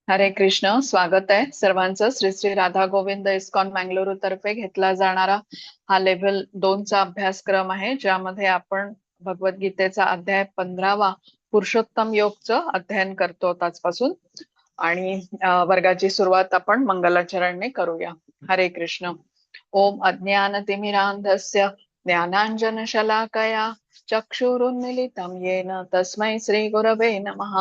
हरे कृष्ण. स्वागत आहे सर्वांचं. श्री श्री राधा गोविंद इस्कॉन मंगळुरू तर्फे घेतला जाणारा हा लेव्हल 2 चा अभ्यासक्रम आहे, ज्यामध्ये आपण भगवद्गीतेचा अध्याय 15वा पुरुषोत्तम योगचं अध्ययन करतो आजपासून. आणि वर्गाची सुरुवात आपण मंगलाचरणने करूया. हरे कृष्ण. ओम अज्ञानतिमिरान्धस्य ज्ञानाञ्जनशलाकया चक्षुरुन्मिलितं येन तस्मै श्रीगुरवे नमः.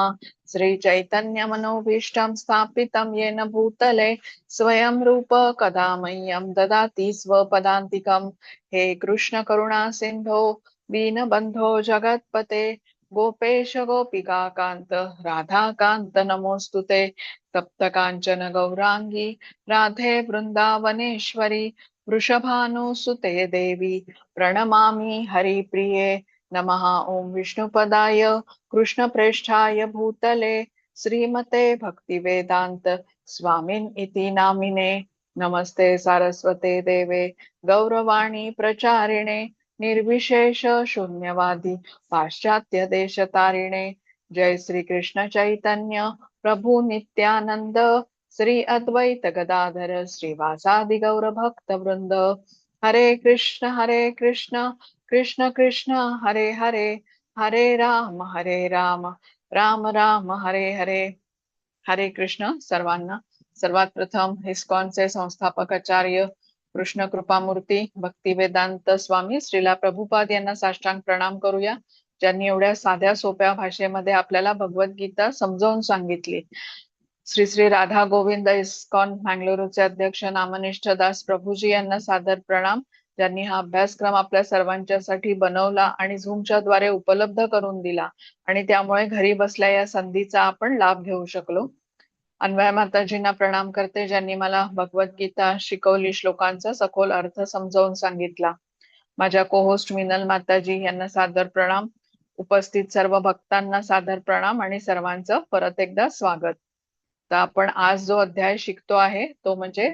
श्रीचैतन्यमनोभीष्टं स्थापितं येन भूतले स्वयं रूप कदा मह्यं ददाति स्वपदान्तिकम्. हे कृष्ण करुणा सिन्धो दीनबन्धो जगत्पते गोपेश गोपिका कान्त राधाकान्त नमोऽस्तुते. तप्त काञ्चन गौराङ्गी राधे वृन्दावनेश्वरी वृषभानुसुते देवी प्रणमामि हरिप्रिये. नमः. ओम विष्णुपदाय कृष्णप्रेष्ठाय भूतले श्रीमते भक्तिवेदान्त स्वामिन् इति नामिने. नमस्ते सारस्वते देवे गौरवाणी प्रचारिणे निर्विशेष शून्यवादी पाश्चात्य देशतारिणे. जय श्री कृष्ण चैतन्य प्रभु नित्यानंद श्री अद्वैत गदाधर श्रीवासादि गौर भक्त वृंद. हरे कृष्ण कृष्ण कृष्ण हरे हरे हरे राम राम राम हरे हरे. हरे कृष्ण सर्वांना. सर्वात प्रथम इस्कॉनचे संस्थापक आचार्य कृष्ण कृपामूर्ती भक्तिवेदांत स्वामी श्रीला प्रभुपाद यांना साष्टांग प्रणाम करूया, ज्यांनी एवढ्या साध्या सोप्या भाषेमध्ये आपल्याला भगवद्गीता समजावून सांगितली. श्री श्री राधा गोविंद इस्कॉन मंगळुरूचे अध्यक्ष नामनिष्ठ दास प्रभूजी यांना सादर प्रणाम, ज्यांनी हा अभ्यासक्रम आपल्या सर्वांच्यासाठी बनवला आणि झूमच्या द्वारे उपलब्ध करून दिला, आणि त्यामुळे घरी बसल्या या संधीचा आपण लाभ घेऊ शकलो. अन्वय माताजींना प्रणाम करते, ज्यांनी मला भगवद्गीता शिकवली, श्लोकांचा सखोल अर्थ समजावून सांगितला. माझ्या कोहोस्ट मिनल माताजी यांना सादर प्रणाम. उपस्थित सर्व भक्तांना सादर प्रणाम आणि सर्वांचं परत एकदा स्वागत. तर आपण आज जो अध्याय शिकतो आहे तो म्हणजे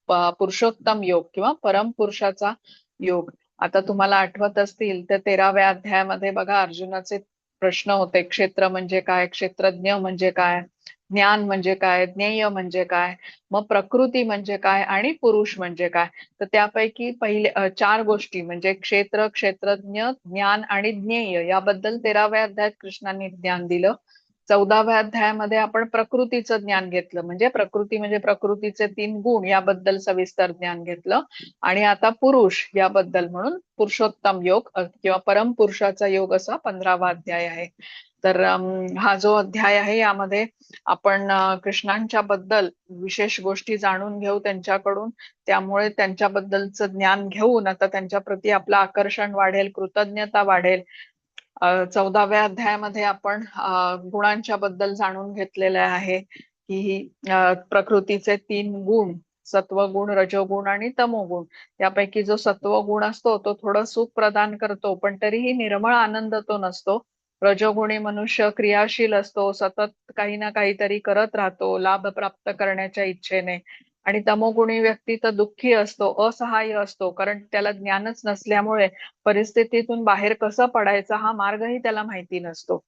पुरुषोत्तम योग किंवा परमपुरुषाचा योग. आता तुम्हाला आठवत असतील तर 13व्या अध्यायामध्ये बघा, अर्जुनाचे प्रश्न होते. क्षेत्र म्हणजे काय, क्षेत्रज्ञ म्हणजे काय, ज्ञान म्हणजे काय, ज्ञेय म्हणजे काय, मग प्रकृती म्हणजे काय आणि पुरुष म्हणजे काय. तर त्यापैकी पहिले 4 गोष्टी म्हणजे क्षेत्र, क्षेत्रज्ञ, ज्ञान आणि ज्ञेय याबद्दल 13व्या अध्यायात कृष्णांनी ज्ञान दिलं. 14व्या अध्यायामध्ये आपण प्रकृतीचं ज्ञान घेतलं, म्हणजे प्रकृती म्हणजे प्रकृतीचे 3 गुण याबद्दल सविस्तर ज्ञान घेतलं. आणि आता पुरुष याबद्दल म्हणून पुरुषोत्तम योग किंवा परमपुरुषाचा योग असा 15वा अध्याय आहे. तर हा जो अध्याय आहे यामध्ये आपण कृष्णांच्या बद्दल विशेष गोष्टी जाणून घेऊ त्यांच्याकडून. त्यामुळे त्यांच्याबद्दलचं ज्ञान घेऊन आता त्यांच्या प्रती आपलं आकर्षण वाढेल, कृतज्ञता वाढेल. 14व्या अध्यायामध्ये आपण गुणांच्या बद्दल जाणून घेतलेले आहे की प्रकृतीचे 3 गुण, सत्वगुण, रजोगुण आणि तमोगुण. यापैकी जो सत्वगुण असतो तो थोडं सुख प्रदान करतो, पण तरीही निर्मळ आनंद तो नसतो. रजोगुणी मनुष्य क्रियाशील असतो, सतत काही ना काहीतरी करत राहतो लाभ प्राप्त करण्याच्या इच्छेने. आणि तमोगुणी व्यक्ती तर दुःखी असतो, असहाय्य असतो, कारण त्याला ज्ञानच नसल्यामुळे परिस्थितीतून बाहेर कसं पडायचं हा मार्गही त्याला माहिती नसतो.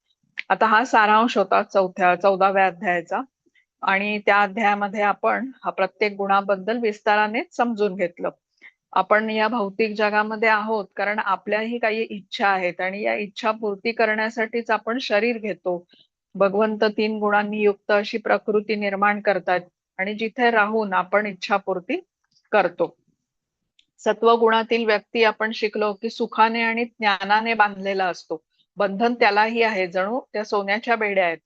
आता हा सारांश होता 14व्या अध्यायाचा. आणि त्या अध्यायामध्ये आपण हा प्रत्येक गुणाबद्दल विस्ताराने समजून घेतलं. आपण या भौतिक जगामध्ये आहोत कारण आपल्याही काही इच्छा आहेत, आणि या इच्छा पूर्ती करण्यासाठीच आपण शरीर घेतो. भगवंत 3 गुणांनी युक्त अशी प्रकृती निर्माण करतात आणि जिथे राहून आपण इच्छापूर्ती करतो. सत्वगुणातील व्यक्ती आपण शिकलो की सुखाने आणि ज्ञानाने बांधलेला असतो. बंधन त्यालाही आहे, जणू त्या सोन्याच्या बेड्या आहेत.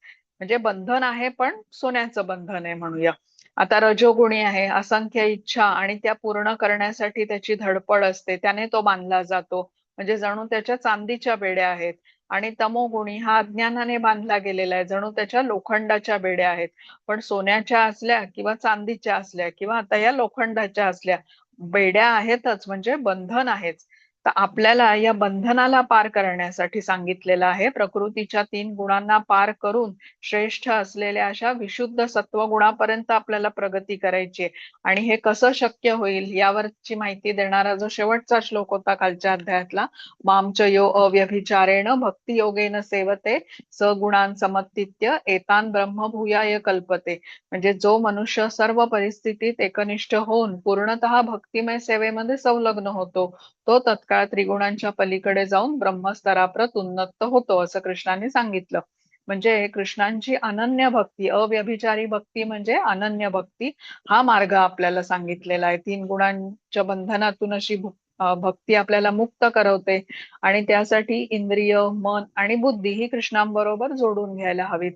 म्हणजे बंधन आहे पण सोन्याचं बंधन आहे म्हणूया. आता रजोगुणी आहे, असंख्य इच्छा आणि त्या पूर्ण करण्यासाठी त्याची धडपड असते, त्याने तो बांधला जातो, म्हणजे जणू त्याच्या चांदीच्या बेड्या आहेत. आणि तमोगुणी हा अज्ञानाने बांधला गेलेला आहे, जणू त्याच्या लोखंडाच्या बेड्या आहेत. पण सोन्याच्या असल्या किंवा चांदीच्या असल्या किंवा आता या लोखंडाच्या असल्या, बेड्या आहेतच म्हणजे बंधन आहेच. तर आपल्याला या बंधनाला पार करण्यासाठी सांगितलेलं आहे. प्रकृतीच्या 3 गुणांना पार करून श्रेष्ठ असलेल्या अशा विशुद्ध सत्वगुणापर्यंत आपल्याला प्रगती करायची आहे. आणि हे कसं शक्य होईल यावरची माहिती देणारा जो शेवटचा श्लोक होता कालच्या अध्यायातला, मामचयो अव्यभिचारेण भक्ती योगेन सेवते सगुणान समत्तित्य एतान ब्रह्मभूयाय कल्पते. म्हणजे जो मनुष्य सर्व परिस्थितीत एकनिष्ठ होऊन पूर्णतः भक्तिमय सेवेमध्ये संलग्न होतो, तो तत्काळ त्रिगुणांच्या पलीकडे जाऊन ब्रह्मस्तराप्रत उन्नत होतो, असं कृष्णाने सांगितलं. म्हणजे कृष्णांची अनन्य भक्ती, अव्यभिचारी भक्ती म्हणजे अनन्य भक्ती, हा मार्ग आपल्याला सांगितलेला आहे. 3 गुणांच्या बंधनातून अशी भक्ती आपल्याला मुक्त करवते आणि त्यासाठी इंद्रिय, मन आणि बुद्धी ही कृष्णांबरोबर जोडून घ्यायला हवीत.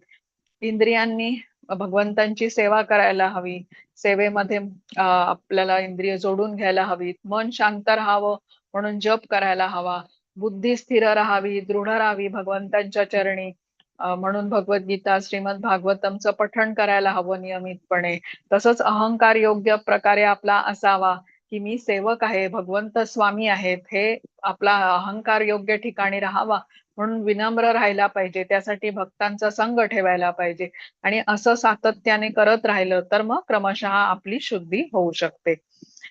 इंद्रियांनी भगवंतांची सेवा करायला हवी. सेवेमध्ये आपल्याला इंद्रिय जोडून घ्यायला हवीत. मन शांत राहावं म्हणून जप करायला हवा. बुद्धी स्थिर राहावी, दृढ राहावी भगवंतांच्या चरणी, म्हणून भगवद्गीता, श्रीमद भागवतमचं पठण करायला हवं नियमितपणे. तसंच अहंकार योग्य प्रकारे आपला असावा, की मी सेवक आहे, भगवंत स्वामी आहेत, हे आपला अहंकार योग्य ठिकाणी राहावा म्हणून विनम्र राहायला पाहिजे. त्यासाठी भक्तांचा संग ठेवायला पाहिजे आणि असं सातत्याने करत राहिलं तर मग क्रमशः आपली शुद्धी होऊ शकते.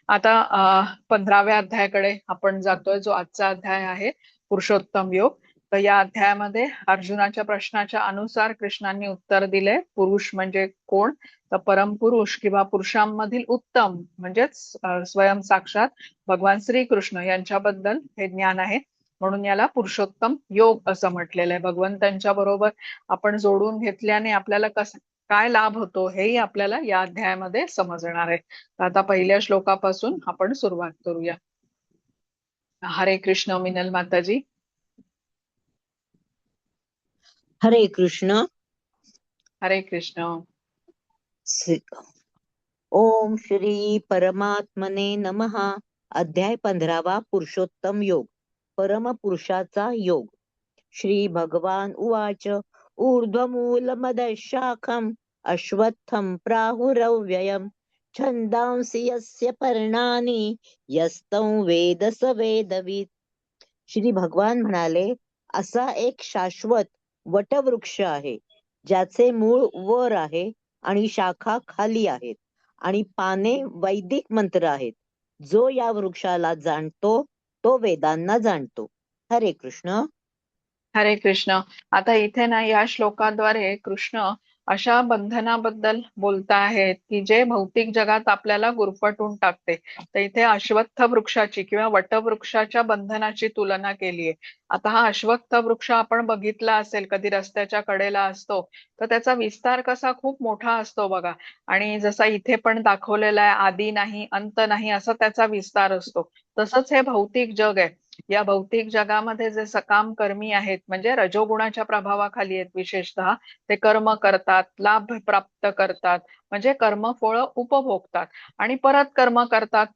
आता 15व्या अध्यायाकडे आपण जातोय, जो आजचा अध्याय आहे पुरुषोत्तम योग. तर या अध्यायामध्ये अर्जुनाच्या प्रश्नाच्या अनुसार कृष्णांनी उत्तर दिले. पुरुष म्हणजे कोण? तर परमपुरुष किंवा पुरुषांमधील उत्तम म्हणजेच स्वयं साक्षात भगवान श्रीकृष्ण यांच्याबद्दल हे ज्ञान आहे, म्हणून याला पुरुषोत्तम योग असं म्हटलेलं आहे. भगवंतांच्या बरोबर आपण जोडून घेतल्याने आपल्याला कसं काय लाभ होतो हेही आपल्याला या अध्यायामध्ये समजणार आहे. तर आता पहिल्या श्लोकापासून आपण सुरुवात करूया. हरे कृष्ण मिनल माताजी. हरे कृष्ण. हरे कृष्ण. ओम श्री परमात्मने नमः. अध्याय 15वा पुरुषोत्तम योग, परमपुरुषाचा योग. श्री भगवान उवाच ऊर्ध्वमूलमदशाखम् अश्वत्थं प्राहुरव्ययम् छन्दांसि यस्य पर्णानि यस्तं वेद स वेदवित्. श्री भगवान म्हणाले, असा एक शाश्वत वटवृक्ष आहे, ज्याचे मूळ वर आहे आणि शाखा खाली आहेत आणि पाने वैदिक मंत्र आहेत. जो या वृक्षाला जाणतो तो वेदांना जाणतो. हरे कृष्ण. हरे कृष्ण. आता इथे ना या श्लोकाद्वारे कृष्ण अशा बंधनाबद्दल बोलता आहेत की जे भौतिक जगात आपल्याला गुरफटून टाकते. तर इथे अश्वत्थ वृक्षाची किंवा वटवृक्षाच्या बंधनाची तुलना केली आहे. आता हा अश्वत्थ वृक्ष आपण बघितला असेल, कधी रस्त्याच्या कडेला असतो, तर त्याचा विस्तार कसा खूप मोठा असतो बघा. आणि जसा इथे पण दाखवलेला आहे, आदी नाही अंत नाही असा त्याचा विस्तार असतो. तसंच हे भौतिक जग आहे. या भौतिक जगामध्ये जे सकाम कर्मी आहेत, म्हणजे रजोगुणाच्या प्रभावाखाली आहेत विशेषतः, ते कर्म करतात, लाभ प्राप्त करतात, म्हणजे कर्मफळ उपभोगतात आणि परत कर्म करतात,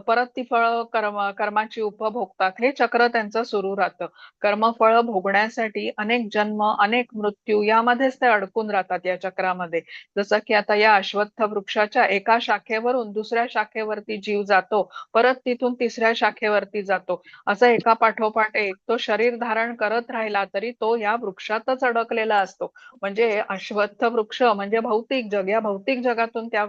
परत ती फळ कर्माची उपभोगतात. हे चक्र त्यांचं सुरू राहतं. कर्मफळ भोगण्यासाठी अनेक जन्म, अनेक मृत्यू यामध्येच ते अडकून राहतात या चक्रामध्ये. जसं की आता या अश्वत्थ वृक्षाच्या एका शाखेवरून दुसऱ्या शाखेवरती जीव जातो, परत तिथून तिसऱ्या शाखेवरती जातो, असं एका पाठोपाठ एक तो शरीर धारण करत राहिला तरी तो या वृक्षातच अडकलेला असतो. म्हणजे अश्वत्थ वृक्ष म्हणजे भौतिक जग. या भौतिक जगातून त्या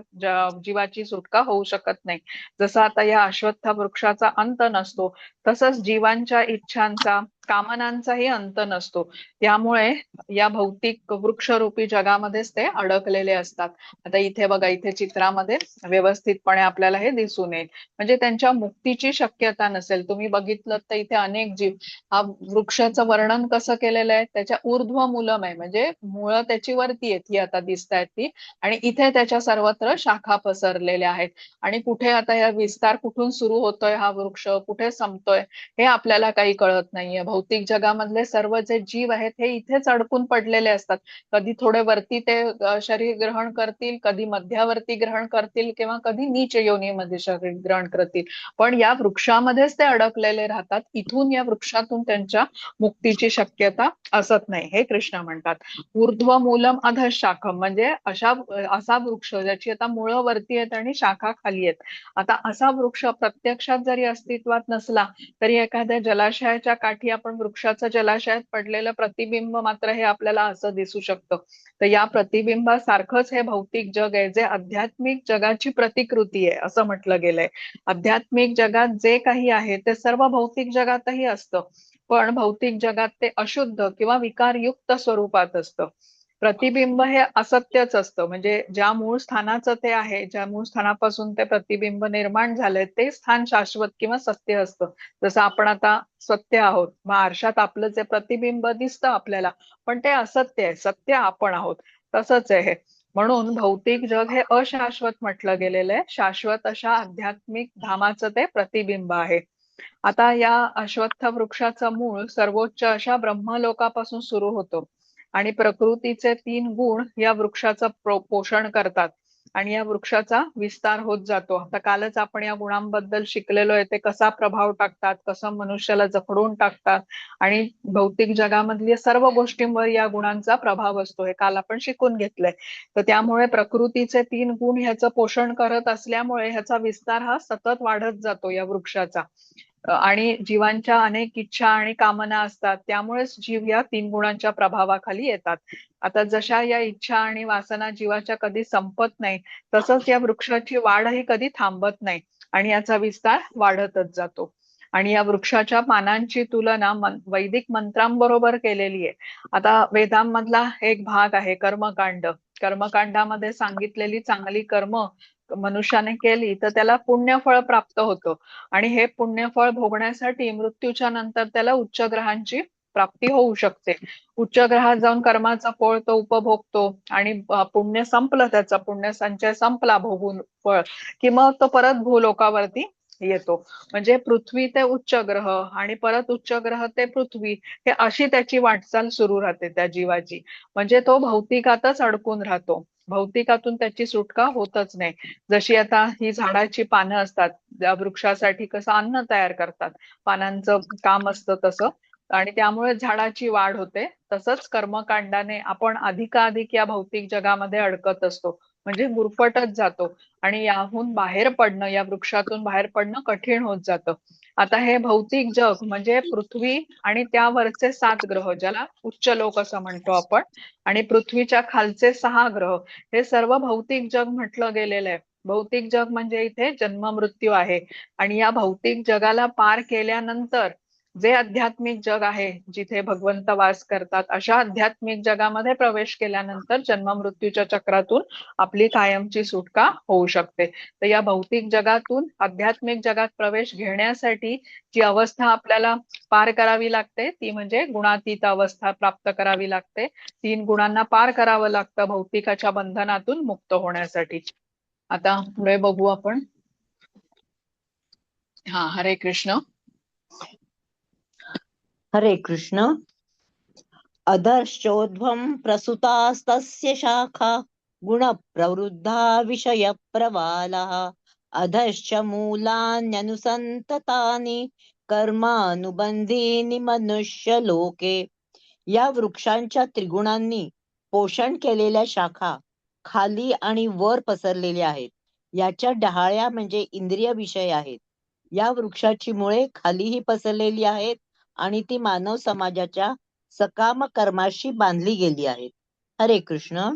जीवाची सुटका होऊ शकत नाही. जसं आता या अश्वत्थ वृक्षाचा अंत नसतो, तसंच जीवांच्या इच्छांचा, कामनांचाही अंत नसतो. त्यामुळे या भौतिक वृक्षरूपी जगामध्येच ते अडकलेले असतात. आता इथे बघा, इथे चित्रामध्ये व्यवस्थितपणे आपल्याला हे दिसून येईल. म्हणजे त्यांच्या मुक्तीची शक्यता नसेल. तुम्ही बघितलं तर इथे अनेक जीव, हा वृक्षाचं वर्णन कसं केलेलं आहे, त्याच्या ऊर्ध्व मूलम आहे, म्हणजे मुळं त्याची वरती आहेत, ही आता दिसतायत ती, आणि इथे त्याच्या सर्वत्र शाखा पसरलेल्या आहेत. आणि कुठे आता या विस्तार कुठून सुरू होतोय, हा वृक्ष कुठे संपतोय, हे आपल्याला काही कळत नाहीये. भौतिक जगामधले सर्व जे जीव आहेत हे इथेच अडकून पडलेले असतात. कधी थोडे वरती ते शरीर ग्रहण करतील, कधी मध्यावरती ग्रहण करतील किंवा कधी नीच योनीमध्ये शरीर ग्रहण करतील. पण या वृक्षामध्येच ते अडकलेले राहतात. इथून या वृक्षातून त्यांच्या मुक्तीची शक्यता असत नाही, हे कृष्ण म्हणतात. ऊर्ध्व मूलम अधः शाखम, म्हणजे असा वृक्ष ज्याची आता मुळं वरती आहेत आणि शाखा खाली आहेत. आता असा वृक्ष प्रत्यक्षात जरी अस्तित्वात नसला तरी एखाद्या जलाशयाच्या काठी आपण वृक्षाचं जलाशयात पडलेलं प्रतिबिंब मात्र हे आपल्याला असं दिसू शकतं. तर या प्रतिबिंबासारखंच हे भौतिक जग आहे, जे आध्यात्मिक जगाची प्रतिकृती आहे असं म्हटलं गेलंय. आध्यात्मिक जगात जे काही आहे ते सर्व भौतिक जगातही असतं, पण भौतिक जगात ते अशुद्ध किंवा विकारयुक्त स्वरूपात असतं. प्रतिबिंब हे असत्यच असतं, म्हणजे ज्या मूळ स्थानाचं ते आहे, ज्या मूळ स्थानापासून ते प्रतिबिंब निर्माण झालंय ते स्थान शाश्वत किंवा सत्य असतं. जसं आपण आता सत्य आहोत, मग आरशात आपलं जे प्रतिबिंब दिसतं आपल्याला, पण ते असत्य आहे, सत्य आपण आहोत. तसंच आहे हे. म्हणून भौतिक जग हे अशाश्वत म्हटलं गेलेलं आहे. शाश्वत अशा आध्यात्मिक धामाचं ते प्रतिबिंब आहे. आता या अश्वत्थ वृक्षाचं मूळ सर्वोच्च अशा ब्रह्मलोकापासून सुरू होतो आणि प्रकृतीचे 3 गुण या वृक्षाचं पोषण करतात आणि या वृक्षाचा विस्तार होत जातो. आता कालच आपण या गुणांबद्दल शिकलेलो आहे, ते कसा प्रभाव टाकतात, कसं मनुष्याला जखडून टाकतात आणि भौतिक जगामधल्या सर्व गोष्टींवर या गुणांचा प्रभाव असतो, हे काल आपण शिकून घेतलंय. तर त्यामुळे प्रकृतीचे 3 गुण ह्याचं पोषण करत असल्यामुळे ह्याचा विस्तार हा सतत वाढत जातो या वृक्षाचा. आणि जीवांच्या अनेक इच्छा आणि कामना असतात, त्यामुळेच जीव या 3 गुणांच्या प्रभावाखाली येतात. आता जशा या इच्छा आणि वासना जीवाच्या कधी संपत नाही, तसंच या वृक्षाची वाढही कधी थांबत नाही आणि याचा विस्तार वाढतच जातो. आणि या वृक्षाच्या पानांची तुलना वैदिक मंत्रांबरोबर केलेली आहे. आता वेदांमधला एक भाग आहे कर्मकांड. कर्मकांडामध्ये सांगितलेली चांगली कर्म मनुष्याने केली तर त्याला पुण्यफळ प्राप्त होतं आणि हे पुण्यफळ भोगण्यासाठी मृत्यूच्या नंतर त्याला उच्च ग्रहांची प्राप्ती होऊ शकते. उच्च ग्रहात जाऊन कर्माचा फळ तो उपभोगतो आणि पुण्य संपलं, त्याचा पुण्य संचय संपला भोगून फळ, की मग तो परत भूलोकावरती येतो. म्हणजे पृथ्वी ते उच्च ग्रह आणि परत उच्च ग्रह ते पृथ्वी, हे अशी त्याची वाटचाल सुरू राहते त्या जीवाची. म्हणजे तो भौतिकातच अडकून राहतो, भौतिकातून त्याची सुटका होतच नाही. जशी आता ही झाडाची पानं असतात, त्या वृक्षासाठी कसं अन्न तयार करतात, पानांचं काम असतं तसं, आणि त्यामुळे झाडाची वाढ होते. तसंच कर्मकांडाने आपण अधिकाधिक या भौतिक जगामध्ये अडकत असतो, म्हणजे गुरफटत जातो आणि याहून बाहेर पडणं, या वृक्षातून बाहेर पडणं कठीण होत जातं. आता हे भौतिक जग म्हणजे पृथ्वी आणि त्यावरचे 7 ग्रह, ज्याला उच्च लोक असं म्हणतो आपण, आणि पृथ्वीच्या खालचे 6 ग्रह, हे सर्व भौतिक जग म्हटलं गेलेलं आहे. भौतिक जग म्हणजे इथे जन्म मृत्यू आहे आणि या भौतिक जगाला पार केल्यानंतर जे आध्यात्मिक जग आहे, जिथे भगवंत वास करतात, अशा आध्यात्मिक जगामध्ये प्रवेश केल्यानंतर जन्म मृत्यूच्या चक्रातून आपली कायमची सुटका होऊ शकते. तर या भौतिक जगातून आध्यात्मिक जगात प्रवेश घेण्यासाठी जी अवस्था आपल्याला पार करावी लागते ती म्हणजे गुणातीत अवस्था प्राप्त करावी लागते. 3 गुणांना पार करावं लागतं भौतिकाच्या बंधनातून मुक्त होण्यासाठी. आता पुढे बघू आपण. हरे कृष्ण. हरे कृष्ण. अधश्चोध्वं प्रसुतास्तस्य शाखा गुण प्रवृद्धा विषय प्रवालः अधश्च मूलान्यनुसंततानि कर्मानुबंधीनि मनुष्य लोके. या वृक्षांच्या त्रिगुणांनी पोषण केलेल्या शाखा खाली आणि वर पसरलेल्या आहेत. याच्या डहाळ्या म्हणजे इंद्रिय विषय आहेत. या वृक्षाची मुळे खालीही पसरलेली आहेत आणि ती मानव समाजाच्या सकाम कर्माशी बांधली गेली आहेत. हरे कृष्ण.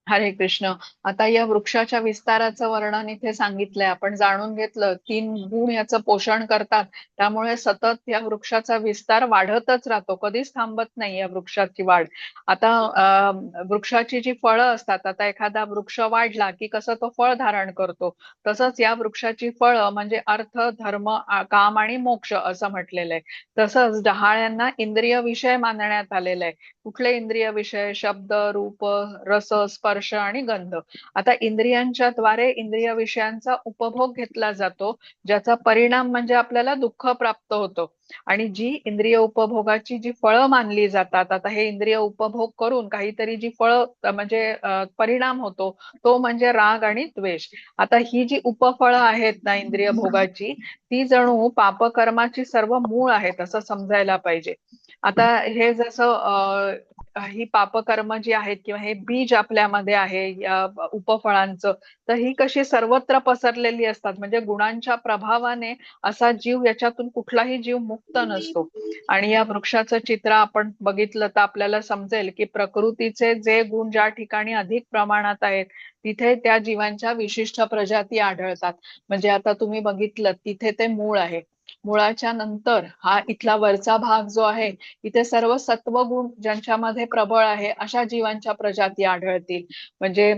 हरे कृष्ण. आता या वृक्षाच्या विस्ताराचं वर्णन इथे सांगितलंय, आपण जाणून घेतलं 3 गुण याचं पोषण करतात, त्यामुळे सतत या वृक्षाचा विस्तार वाढतच राहतो, कधीच थांबत नाही या वृक्षाची वाढ. आता वृक्षाची जी फळं असतात, आता एखादा वृक्ष वाढला की कसं तो फळ धारण करतो, तसंच या वृक्षाची फळं म्हणजे अर्थ, धर्म, काम आणि मोक्ष असं म्हटलेलं आहे. तसंच डहाळ्यांना इंद्रिय विषय मानण्यात आलेलं आहे. कुठले इंद्रिय विषय? शब्द, रूप, रस, स्पर्श स्पर्श आणि गंध. आता इंद्रियांच्या द्वारे इंद्रिय विषयांचा उपभोग घेतला जातो, ज्याचा परिणाम म्हणजे आपल्याला दुःख प्राप्त होतो. आणि जी इंद्रिय उपभोगाची जी फळं मानली जातात, आता हे इंद्रिय उपभोग करून काहीतरी जी फळं म्हणजे परिणाम होतो, तो म्हणजे राग आणि द्वेष. आता ही जी उपफळं आहेत ना इंद्रिय भोगाची, ती जणू पापकर्माची सर्व मूळ आहेत असं समजायला पाहिजे. आता हे जसं ही पापकर्म जी आहेत किंवा हे बीज आपल्यामध्ये आहे या उपफळांचं, तर ही कशी सर्वत्र पसरलेली असतात. म्हणजे गुणांच्या प्रभावाने असा जीव, याच्यातून कुठलाही जीव मुक्त नसतो. आणि या वृक्षाचं चित्र आपण बघितलं तर आपल्याला समजेल की प्रकृतीचे जे गुण ज्या ठिकाणी अधिक प्रमाणात आहेत, तिथे त्या जीवांच्या विशिष्ट प्रजाती आढळतात. म्हणजे आता तुम्ही बघितलं तिथे ते मूळ आहे, मुळाच्या नंतर हा इथला वरचा भाग जो आहे, इथे सर्व सत्वगुण ज्यांच्यामध्ये प्रबळ आहे अशा जीवांच्या प्रजाती आढळतील. म्हणजे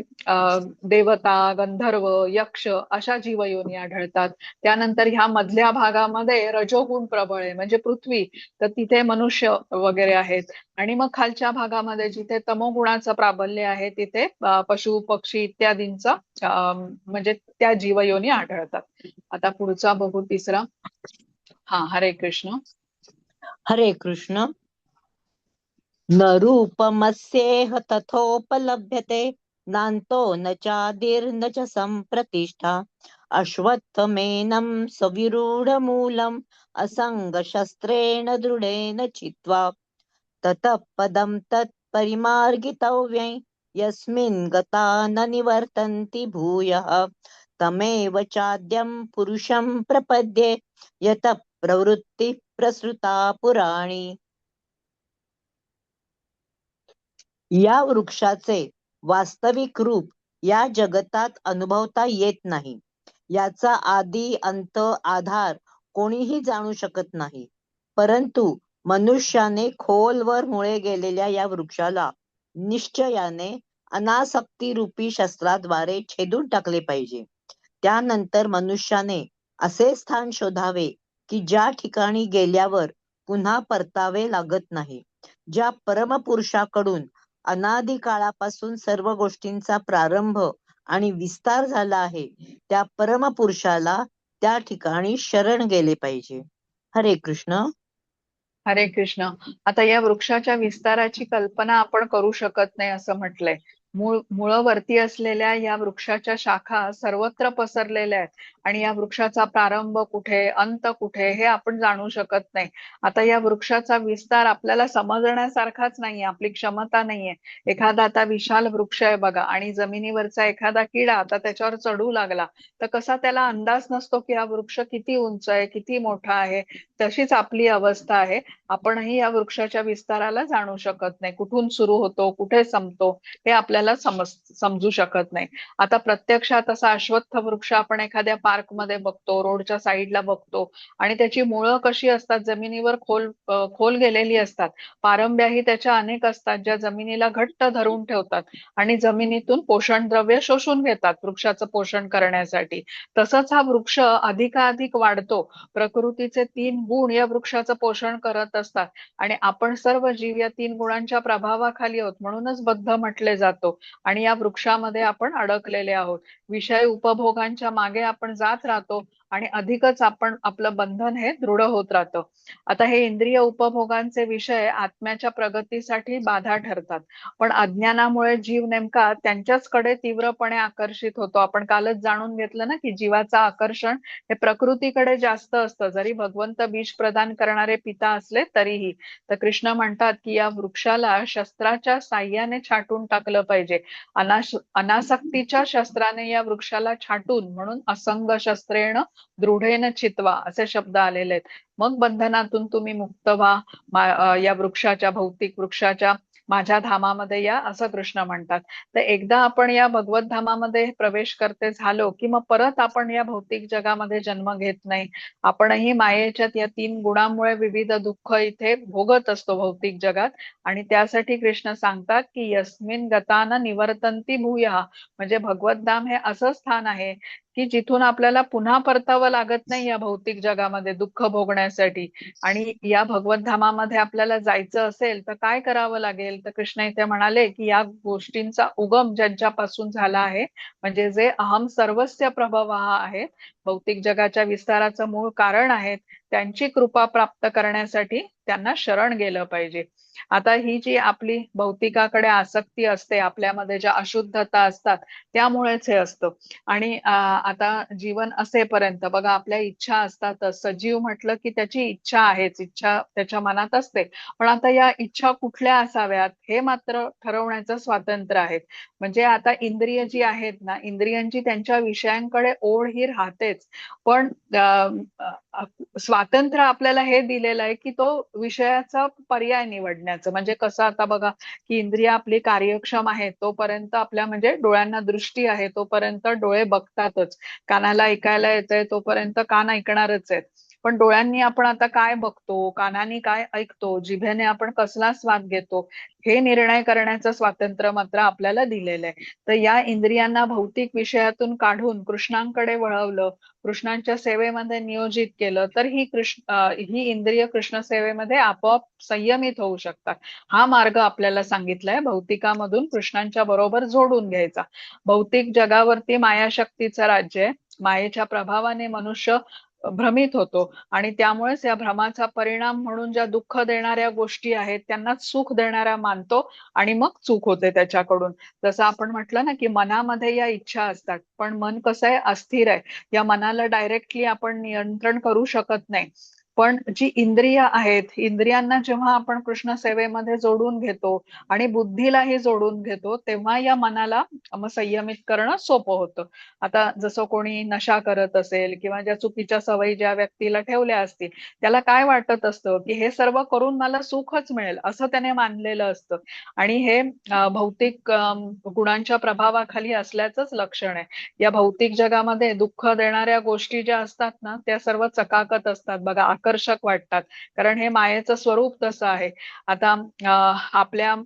देवता, गंधर्व, यक्ष अशा जीवयोनी आढळतात. त्यानंतर ह्या मधल्या भागामध्ये रजोगुण प्रबळ आहे म्हणजे पृथ्वी, तर तिथे मनुष्य वगैरे आहेत. आणि मग खालच्या भागामध्ये जिथे तमोगुणाचं प्राबल्य आहे, तिथे पशु पक्षी इत्यादींचा म्हणजे त्या जीवयोनी आढळतात. आता पुढचा बघू, तिसरा. हा, हरे कृष्ण. हरे कृष्ण. न रूपमस्येह तथोपलभ्यते नान्तो न चादिर्न च सम्प्रतिष्ठा अश्वत्थमेनं सविरूढमूलम् असङ्गशस्त्रेण दृढेन चित्वा ततः पदं तत्परिमार्गितव्यं यस्मिन् गता न निवर्तन्ति भूयः तमेव चाद्यं पुरुषं प्रपद्ये यतः प्रवृत्तिः प्रसृता पुराणी. या वृक्षाचे वास्तविक रूप या जगतात अनुभवता येत नाही. याचा आदी अंत आधार कोणीही जाणू शकत नाही. परंतु मनुष्याने खोलवर मुळे गेलेल्या या वृक्षाला निश्चयाने अनासक्ती रूपी शस्त्राद्वारे छेदून टाकले पाहिजे. त्यानंतर मनुष्याने असे स्थान शोधावे की ज्या ठिकाणी गेल्यावर पुन्हा परतावे लागत नाही. ज्या परमपुरुषाकडून अनादी काळापासून सर्व गोष्टींचा प्रारंभ आणि विस्तार झाला आहे, त्या परमपुरुषाला त्या ठिकाणी शरण गेले पाहिजे. हरे कृष्ण. हरे कृष्ण. आता या वृक्षाच्या विस्ताराची कल्पना आपण करू शकत नाही असं म्हटलंय. मुळ वरती असलेल्या या वृक्षाच्या शाखा सर्वत्र पसरलेल्या आहेत आणि या वृक्षाचा प्रारंभ कुठे, अंत कुठे, हे आपण जाणू शकत नाही. आता या वृक्षाचा विस्तार आपल्याला समजण्यासारखाच नाहीये, आपली क्षमता नाहीये. एखादा आता विशाल वृक्ष आहे बघा, आणि जमिनीवरचा एखादा किडा आता त्याच्यावर चढू लागला, तर कसा त्याला अंदाज नसतो की हा वृक्ष किती उंच आहे, किती मोठा आहे. तशीच आपली अवस्था आहे. आपणही या वृक्षाच्या विस्ताराला जाणू शकत नाही. कुठून सुरू होतो, कुठे संपतो, हे आपल्याला समजू शकत नाही. आता प्रत्यक्षात असा अश्वत्थ वृक्ष आपण एखाद्या पार्कमध्ये बघतो, रोडच्या साईडला बघतो, आणि त्याची मुळं कशी असतात, जमिनीवर खोल गेलेली असतात. पारंब्याही त्याच्या अनेक असतात, ज्या जमिनीला घट्ट धरून ठेवतात आणि जमिनीतून पोषण द्रव्य शोषून घेतात वृक्षाचं पोषण करण्यासाठी. तसंच हा वृक्ष अधिकाधिक वाढतो. प्रकृतीचे 3 गुण या वृक्षाचं पोषण करत असतात आणि आपण सर्व जीव या 3 गुणांच्या प्रभावाखाली आहोत, म्हणूनच बद्ध म्हटले जातो. आणि या वृक्षामध्ये आपण अडकलेले आहोत. विषय उपभोगांच्या मागे आपण जात राहतो आणि अधिकच आपण आपलं बंधन हे दृढ होत राहतं. आता हे इंद्रिय उपभोगांचे विषय आत्म्याच्या प्रगतीसाठी बाधा ठरतात, पण अज्ञानामुळे जीव नेमका त्यांच्याचकडे तीव्रपणे आकर्षित होतो. आपण कालच जाणून घेतलं ना की जीवाचं आकर्षण हे प्रकृतीकडे जास्त असतं, जरी भगवंत बीज प्रदान करणारे पिता असले तरीही. तर कृष्ण म्हणतात की या वृक्षाला शस्त्राच्या साह्याने छाटून टाकलं पाहिजे. अनासक्तीच्या शस्त्राने या वृक्षाला छाटून, म्हणून असंग शस्त्रेण दृढेन चित्वा असे शब्द आलेले आहेत. मग बंधनातून तुम्ही मुक्त व्हा. या वृक्षाच्या, भौतिक वृक्षाच्या माझ्या धामामध्ये या, असं कृष्ण म्हणतात. तर एकदा आपण या भगवत धामामध्ये प्रवेश करते झालो की मग परत आपण या भौतिक जगामध्ये जन्म घेत नाही. आपणही मायेच्या या 3 गुणांमुळे विविध दुःख इथे भोगत असतो भौतिक जगात. आणि त्यासाठी कृष्ण सांगतात की यस्मिन गतान निवर्तन्ति भूयः, म्हणजे भगवत धाम हे असं स्थान आहे की जिथून आपल्याला पुन्हा परतावं लागत नाही या भौतिक जगामध्ये दुःख भोगण्यासाठी. आणि या भगवत धामामध्ये आपल्याला जायचं असेल तर काय करावं लागेल, तर कृष्ण इथे म्हणाले की या गोष्टींचा उगम ज्यांच्यापासून झाला आहे, म्हणजे जे अहम सर्वस्य प्रभव आहेत, भौतिक जगाच्या विस्ताराचं मूळ कारण आहेत, त्यांची कृपा प्राप्त करण्यासाठी त्यांना शरण गेलं पाहिजे. आता ही जी आपली भौतिकाकडे आसक्ती असते, आपल्यामध्ये ज्या अशुद्धता असतात, त्यामुळेच हे असतं. आणि आता जीवन असेपर्यंत बघा, आपल्या इच्छा असतातच. सजीव म्हटलं की त्याची इच्छा आहेच, इच्छा त्याच्या मनात असते. पण आता या इच्छा कुठल्या असाव्यात हे मात्र ठरवण्याचं स्वातंत्र्य आहे. म्हणजे आता इंद्रिय जी आहेत ना, इंद्रियांची त्यांच्या विषयांकडे ओढ ही राहतेच. पण स्वातंत्र्य आपल्याला हे दिलेलं आहे की तो विषयाचा पर्याय निवडण्याचं. म्हणजे कसं, आता बघा की इंद्रिय आपली कार्यक्षम आहे तोपर्यंत, आपल्या म्हणजे डोळ्यांना दृष्टी आहे तोपर्यंत डोळे बघतातच, कानाला ऐकायला येतंय तोपर्यंत कान ऐकणारच आहेत. पण डोळ्यांनी आपण आता काय बघतो, कानाने काय ऐकतो, जिभेने आपण कसला स्वाद घेतो, हे निर्णय करण्याचं स्वातंत्र्य मात्र आपल्याला दिलेलं आहे. तर या इंद्रियांना भौतिक विषयातून काढून कृष्णांकडे वळवलं, कृष्णांच्या सेवेमध्ये नियोजित केलं, तर ही इंद्रिय कृष्ण सेवेमध्ये आपोआप संयमित होऊ शकतात. हा मार्ग आपल्याला सांगितलाय, भौतिकामधून कृष्णांच्या बरोबर जोडून घ्यायचा. भौतिक जगावरती मायाशक्तीचं राज्य आहे. मायेच्या प्रभावाने मनुष्य भ्रमित होतो आणि त्यामुळेच या भ्रमाचा परिणाम म्हणून ज्या दुःख देणाऱ्या गोष्टी आहेत त्यांना सुख देणाऱ्या मानतो आणि मग चूक होते त्याच्याकडून. जसं आपण म्हटलं ना की मनामध्ये या इच्छा असतात, पण मन कसं आहे, अस्थिर आहे. या मनाला डायरेक्टली आपण नियंत्रण करू शकत नाही. पण जी इंद्रिय आहेत, इंद्रियांना जेव्हा आपण कृष्ण सेवेमध्ये जोडून घेतो आणि बुद्धीलाही जोडून घेतो, तेव्हा या मनाला मग संयमित करणं सोपं होतं. आता जसं कोणी नशा करत असेल किंवा ज्या चुकीच्या सवयी ज्या व्यक्तीला ठेवल्या असतील, त्याला काय वाटत असतं की हे सर्व करून मला सुखच मिळेल असं त्याने मानलेलं असतं. आणि हे भौतिक गुणांच्या प्रभावाखाली असल्याचंच लक्षण आहे. या भौतिक जगामध्ये दुःख देणाऱ्या गोष्टी ज्या असतात ना, त्या सर्व चकाकत असतात बघा, आकर्षक वाटतात, कारण हे मायेचं स्वरूप तसं आहे. आता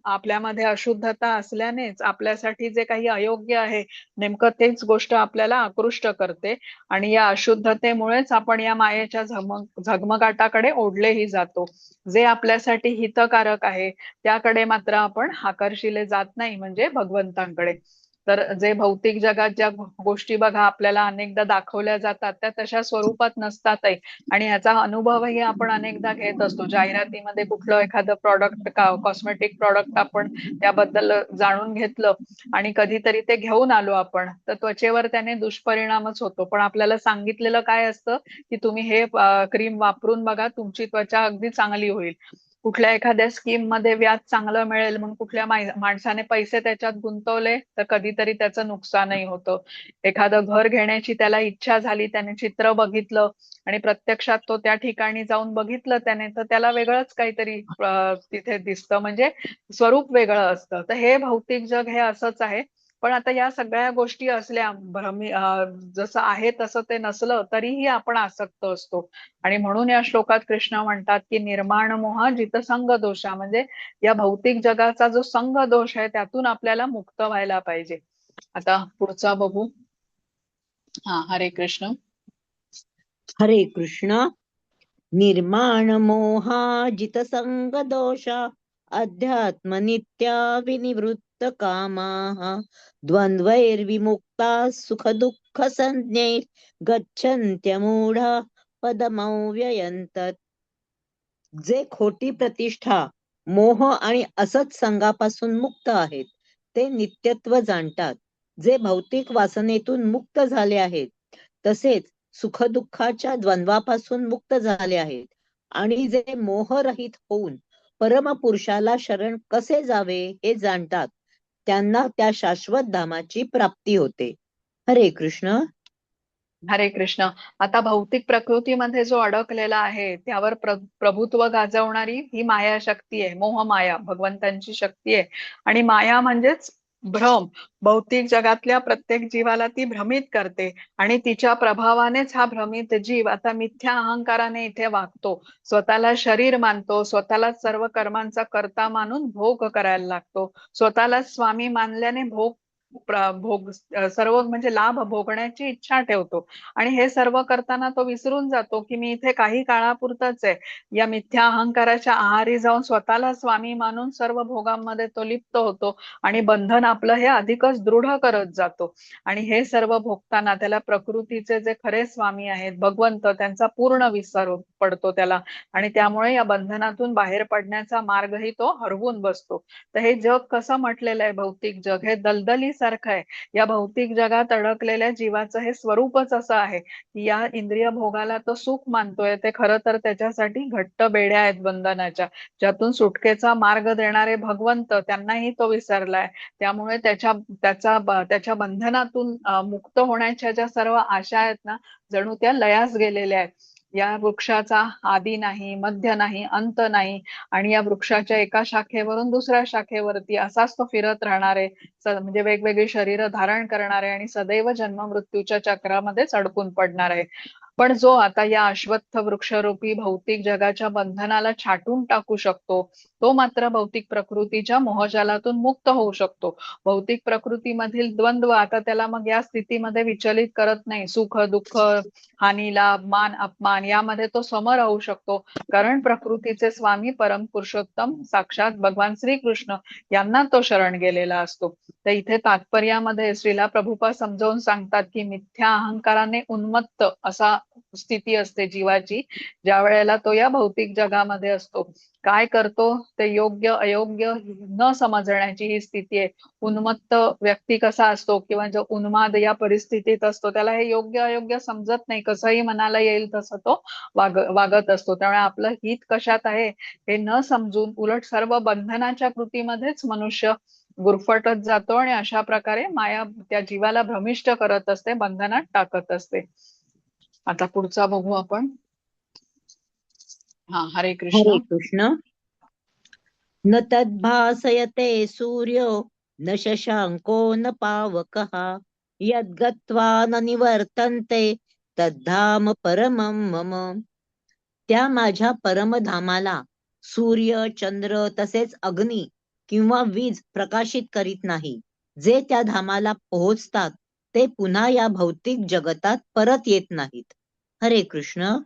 आपल्यामध्ये अशुद्धता असल्यानेच आपल्यासाठी जे काही अयोग्य आहे, नेमकं तेच गोष्ट आपल्याला आकृष्ट करते. आणि या अशुद्धतेमुळेच आपण या मायेच्या झगमगाटाकडे ओढलेही जातो. जे आपल्यासाठी हितकारक आहे त्याकडे मात्र आपण आकर्षिले जात नाही, म्हणजे भगवंतांकडे. तर जे भौतिक जगात ज्या गोष्टी बघा आपल्याला अनेकदा दाखवल्या जातात, त्या तशा स्वरूपात नसतातही. आणि याचा अनुभवही आपण अनेकदा घेत असतो. जाहिरातीमध्ये कुठलं एखादं प्रॉडक्ट, कॉस्मेटिक प्रॉडक्ट आपण त्याबद्दल जाणून घेतलं आणि कधीतरी ते घेऊन आलो आपण, तर त्वचेवर त्याने दुष्परिणामच होतो. पण आपल्याला सांगितलेलं काय असतं की तुम्ही हे क्रीम वापरून बघा, तुमची त्वचा अगदी चांगली होईल. कुठल्या एखाद्या स्कीम मध्ये व्याज चांगलं मिळेल म्हणून कुठल्या माणसाने पैसे त्याच्यात गुंतवले, तर कधीतरी त्याचं नुकसानही होतं. एखादं घर घेण्याची त्याला इच्छा झाली, त्याने चित्र बघितलं आणि प्रत्यक्षात तो त्या ठिकाणी जाऊन बघितलं त्याने, तर त्याला वेगळंच काहीतरी तिथे दिसतं, म्हणजे स्वरूप वेगळं असतं. तर हे भौतिक जग हे असंच आहे. पण आता या सगळ्या गोष्टी असल्या, जसं आहे तसं ते नसलं तरीही आपण आसक्त असतो. आणि म्हणून या श्लोकात कृष्ण म्हणतात की निर्माण मोह जितसंग दोषा, म्हणजे या भौतिक जगाचा जो संग दोष आहे त्यातून आपल्याला मुक्त व्हायला पाहिजे. आता पुढचा बघू. हा, हरे कृष्ण. हरे कृष्ण. निर्माण मोहाजित संग दोषा अध्यात्म नित्या विनिवृत्त कामाः द्वंद्वैर्विमुक्ता सुख दुःख संज्ञैः गच्छन्त्यमूढा पदमव्ययन्तत्. जे खोटी प्रतिष्ठा, मोह आणि असत संगापासून मुक्त आहेत ते नित्यत्व जाणतात. जे भौतिक वासनेतून मुक्त झाले आहेत तसेच सुखदुःखाच्या द्वंद्वापासून मुक्त झाले आहेत आणि जे मोहरहित होऊन परमपुरुषाला शरण कसे जावे हे जाणतात, त्यांना त्या शाश्वत धामाची प्राप्ती होते. हरे कृष्ण. हरे कृष्ण. आता भौतिक प्रकृतीमध्ये जो अडकलेला आहे त्यावर प्रभुत्व गाजवणारी ही माया शक्ती आहे, मोहमाया भगवंतांची शक्ती आहे. आणि माया म्हणजेच भ्रम. भौतिक जगातल्या प्रत्येक जीवाला ती भ्रमित करते आणि तिच्या प्रभावानेच हा भ्रमित जीव आता मिथ्या अहंकाराने इथे वागतो. स्वतःला शरीर मानतो, स्वतःलाच सर्व कर्मांचा कर्ता मानून भोग करायला लागतो, स्वतःला स्वामी मानल्याने भोग भोग सर्व म्हणजे लाभ भोगण्याची इच्छा ठेवतो आणि हे सर्व करताना तो विसरून जातो की मी इथे काही काळापुरताच आहे. या मिथ्या अहंकाराच्या आहारी जाऊन स्वतःला स्वामी मानून सर्व भोगांमध्ये तो लिप्त होतो आणि बंधन आपलं हे अधिकच दृढ करत जातो. आणि हे सर्व भोगताना त्याला प्रकृतीचे जे खरे स्वामी आहेत भगवंत, त्यांचा पूर्ण विसर पडतो त्याला आणि त्यामुळे या बंधनातून बाहेर पडण्याचा मार्गही तो हरवून बसतो. तर हे जग कसं म्हटलेलं आहे, भौतिक जग हे दलदली सारखं आहे. या भौतिक जगात अडकलेल्या जीवाचं हे स्वरूपच असं आहे की या इंद्रिय भोगाला तो सुख मानतोय, ते खरं तर त्याच्यासाठी घट्ट बेड्या आहेत बंधनाच्या, ज्यातून सुटकेचा मार्ग देणारे भगवंत त्यांनाही तो विसरलाय. त्यामुळे त्याच्या बंधनातून मुक्त होण्याच्या ज्या सर्व आशा आहेत ना, जणू त्या लयास गेलेल्या आहेत. या वृक्षाचा आदी नाही, मध्य नाही, अंत नाही आणि या वृक्षाच्या एका शाखेवरून दुसऱ्या शाखेवरती असाच तो फिरत राहणार आहे. म्हणजे वेगवेगळी शरीर धारण करणार आहे आणि सदैव जन्म मृत्यूच्या चक्रामध्येच अडकून पडणार आहे. पण जो आता या अश्वत्थ वृक्षरूपी भौतिक जगाच्या बंधनाला छाटून टाकू शकतो, तो मात्र भौतिक प्रकृतीच्या मोहजालातून मुक्त होऊ शकतो. भौतिक प्रकृतीमधील द्वंद्व आता त्याला मग या स्थितीमध्ये विचलित करत नाही. सुख दुःख, हानी लाभ, मान अपमान यामध्ये तो सम राहू शकतो. कारण प्रकृतीचे स्वामी परम पुरुषोत्तम साक्षात भगवान श्रीकृष्ण यांना तो शरण गेलेला असतो. तर इथे तात्पर्यामध्ये श्रीला प्रभुपा समजावून सांगतात की मिथ्या अहंकाराने उन्मत्त असा स्थिती असते जीवाची, ज्या वेळेला तो या भौतिक जगामध्ये असतो. काय करतो ते योग्य अयोग्य न समजण्याची ही स्थिती आहे. उन्मत्त व्यक्ती कसा असतो किंवा जो उन्माद या परिस्थितीत असतो त्याला हे योग्य अयोग्य समजत नाही, कसंही मनाला येईल तसं तो वागत असतो. त्यामुळे आपलं हित कशात आहे हे न समजून उलट सर्व बंधनाच्या कृतीमध्येच मनुष्य गुरफटत जातो आणि अशा प्रकारे माया त्या जीवाला भ्रमिष्ट करत असते, बंधनात टाकत असते. आता पुढचा बघू आपण. हा, हरे हरे कृष्ण. कृष्ण. न तद्भासयते सूर्यो न शशांको न पावकः यद्गत्वा न निवर्तन्ते तद्धाम परमं मम. त्या माझ्या परमधामाला सूर्य, चंद्र तसेच अग्नी किंवा वीज प्रकाशित करीत नाही. जे त्या धामाला पोहोचतात ते पुन्हा या भौतिक जगतात परत येत नाहीत. हरे कृष्ण.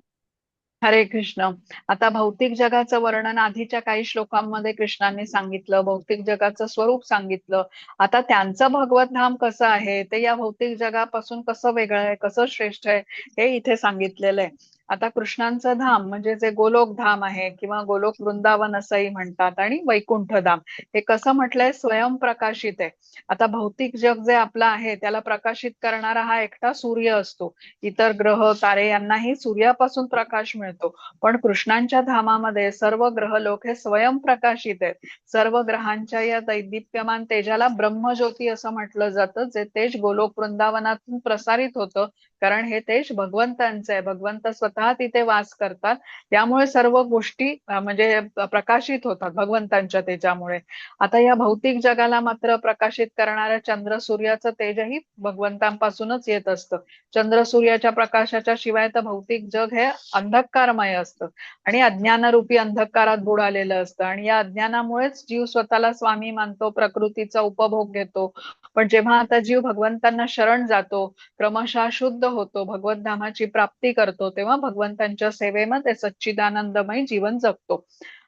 हरे कृष्ण. आता भौतिक जगाचं वर्णन आधीच्या काही श्लोकांमध्ये कृष्णांनी सांगितलं, भौतिक जगाचं स्वरूप सांगितलं. आता त्यांचं भगवत धाम कसं आहे, ते या भौतिक जगापासून कसं वेगळं आहे, कसं श्रेष्ठ आहे, हे इथे सांगितलेलं आहे. आता कृष्णांचं धाम म्हणजे जे गोलोक धाम आहे किंवा गोलोक वृंदावन असंही म्हणतात आणि वैकुंठ धाम, हे कसं म्हटलंय, स्वयंप्रकाशित आहे. आता भौतिक जग जे आपलं आहे त्याला प्रकाशित करणारा हा एकटा सूर्य असतो. इतर ग्रह तारे यांनाही सूर्यापासून प्रकाश मिळतो. पण कृष्णांच्या धामामध्ये सर्व ग्रह लोक हे स्वयंप्रकाशित आहेत. सर्व ग्रहांच्या या दैदिप्यमान तेजाला ब्रह्मज्योती असं म्हटलं जातं, जे तेज गोलोक वृंदावनातून प्रसारित होतं. कारण हे तेज भगवंतांचं आहे, भगवंत स्वतः तिथे वास करतात. त्यामुळे सर्व गोष्टी म्हणजे प्रकाशित होतात भगवंतांच्या तेजामुळे. आता या भौतिक जगाला मात्र प्रकाशित करणाऱ्या चंद्र सूर्याचं तेजही भगवंतांपासूनच येत असतं. चंद्र सूर्याच्या प्रकाशाच्या शिवाय तर भौतिक जग हे अंधकारमय असतं आणि अज्ञानरूपी अंधकारात बुडालेलं असतं आणि या अज्ञानामुळेच जीव स्वतःला स्वामी मानतो, प्रकृतीचा उपभोग घेतो. पण जेव्हा आता जीव भगवंतांना शरण जातो, क्रमशः शुद्ध होतो, भगवत धामाची प्राप्ती करतो, तेव्हा भगवंतांच्या सेवेमध्ये सच्चिदानंदमय जीवन जगतो.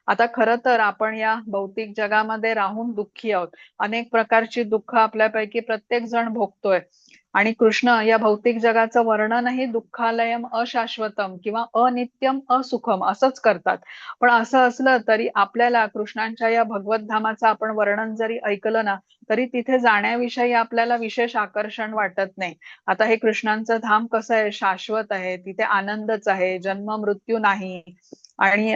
आता खरं तर आपण या भौतिक जगामध्ये राहून दुःखी आहोत. अनेक प्रकारची दुःख आपल्यापैकी प्रत्येक जण भोगतोय आणि कृष्ण या भौतिक जगाचं वर्णनही दुःखालयम अशाश्वतम किंवा अनित्यम असुखम असंच करतात. पण असं असलं तरी आपल्याला कृष्णांच्या या भगवत धामाचं आपण वर्णन जरी ऐकलं ना, तरी तिथे जाण्याविषयी आपल्याला विशेष आकर्षण वाटत नाही. आता हे कृष्णांचं धाम कसं आहे, शाश्वत आहे, तिथे आनंदच आहे, जन्म मृत्यू नाही आणि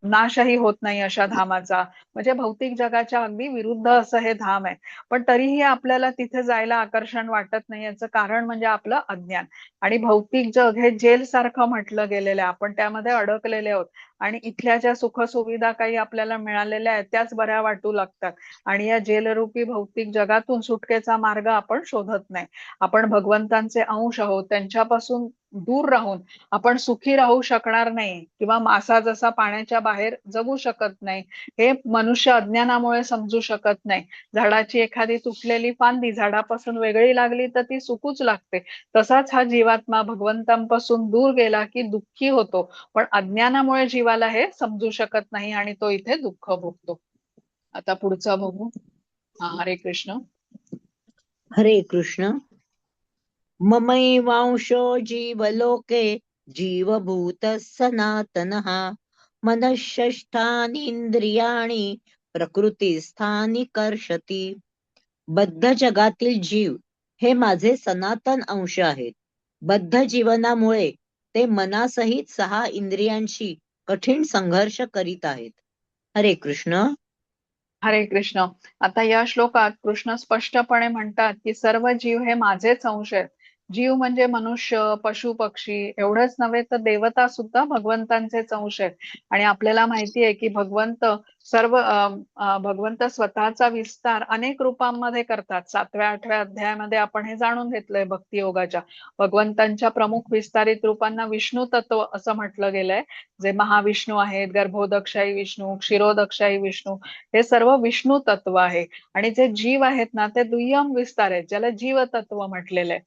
नाशही होत नाही अशा धामाचा. म्हणजे भौतिक जगाच्या अगदी विरुद्ध असं हे धाम आहे. पण तरीही आपल्याला तिथे जायला आकर्षण वाटत नाही, याचं कारण म्हणजे आपलं अज्ञान. आणि भौतिक जग हे जेल सारखं म्हटलं गेलेलं आहे, आपण त्यामध्ये अडकलेले आहोत. आणि इथल्या ज्या सुखसुविधा काही आपल्याला मिळालेल्या आहेत त्याच बऱ्या वाटू लागतात आणि या जेलरूपी भौतिक जगातून सुटकेचा मार्ग आपण शोधत नाही. आपण भगवंतांचे अंश आहोत, त्यांच्यापासून दूर राहून आपण सुखी राहू शकणार नाही किंवा मासा जसा पाण्याच्या बाहेर जगू शकत नाही हे मनुष्य अज्ञानामुळे समजू शकत नाही. झाडाची एखादी तुटलेली फांदी झाडापासून वेगळी लागली तर ती सुकूच लागते. तसाच हा जीवात्मा भगवंतांपासून दूर गेला की दुःखी होतो, पण अज्ञानामुळे जीवाला हे समजू शकत नाही आणि तो इथे दुःख भोगतो. आता पुढचा बघू. हरे कृष्ण. हरे कृष्ण. ममैवांशो जीवलोके जीवभूतः सनातनः मनःषष्ठानींद्रियाणि प्रकृतिस्थानी कर्षति. बद्ध जगातील जीव हे माझे सनातन अंश आहेत. बद्ध जीवनामुळे ते मनासहित 6 इंद्रियांशी कठीण संघर्ष करीत आहेत. हरे कृष्ण. हरे कृष्ण. आता या श्लोकात कृष्ण स्पष्टपणे म्हणतात की सर्व जीव हे माझेच अंश आहेत. जीव म्हणजे मनुष्य, पशु पक्षी एवढंच नव्हे तर देवता सुद्धा भगवंतांचेच अंश आहेत. आणि आपल्याला माहिती आहे की भगवंत स्वतःचा विस्तार अनेक रूपांमध्ये करतात. 7व्या-8व्या अध्यायामध्ये आपण हे जाणून घेतलंय भक्ती योगाच्या. भगवंतांच्या प्रमुख विस्तारित रूपांना विष्णू तत्व असं म्हटलं गेलंय, जे महाविष्णू आहेत, गर्भोदकशाही विष्णू, क्षीरोदकशाही विष्णू, हे सर्व विष्णू तत्व आहे. आणि जे जीव आहेत ना ते दुय्यम विस्तार आहेत, ज्याला जीव तत्व म्हटलेलं आहे.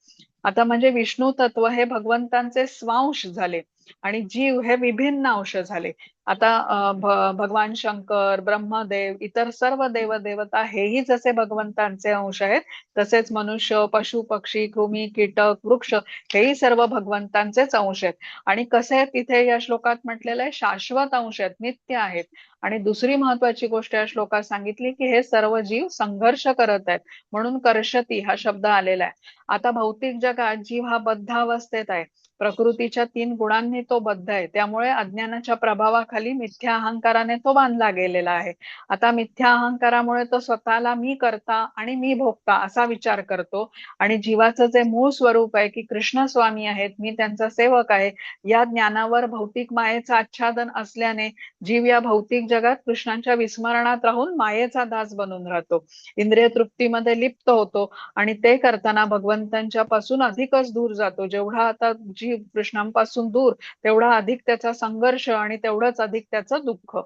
आता म्हणजे विष्णू तत्व हे भगवंतांचे स्वांश झाले आणि जीव हे विभिन्न अंश झाले. आता भगवान शंकर, ब्रह्मदेव, इतर सर्व देवदेवता हेही जसे भगवंतांचे अंश आहेत, तसेच मनुष्य, पशु पक्षी, कृमी, कीटक, वृक्ष हेही सर्व भगवंतांचेच अंश आहेत. आणि कसे आहेत तिथे या श्लोकात म्हटलेलं आहे, शाश्वत अंश आहेत, नित्य आहेत. आणि दुसरी महत्वाची गोष्ट या श्लोकात सांगितली की हे सर्व जीव संघर्ष करत आहेत, म्हणून कर्षती हा शब्द आलेला आहे. आता भौतिक जगात जीव हा बद्ध अवस्थेत आहे. प्रकृतीच्या 3 गुणांनी तो बद्ध आहे, त्यामुळे अज्ञानाच्या प्रभावाखाली मिथ्या अहंकाराने तो बांधला गेलेला आहे. आता मिथ्या अहंकारामुळे तो स्वतःला मी करता आणि मी भोगता असा विचार करतो. आणि जीवाचं जे मूळ स्वरूप आहे की कृष्ण स्वामी आहेत, मी त्यांचा सेवक आहे, या ज्ञानावर भौतिक मायेचं आच्छादन असल्याने जीव या भौतिक जगात कृष्णांच्या विस्मरणात राहून मायेचा दास बनून राहतो, इंद्रिय तृप्तीमध्ये लिप्त होतो आणि ते करताना भगवंतांच्या पासून अधिकच दूर जातो. जेवढा आता जीव कृष्णांपासून दूर तेवढा अधिक त्याचा संघर्ष आणि तेवढंच अधिक त्याचं दुःख.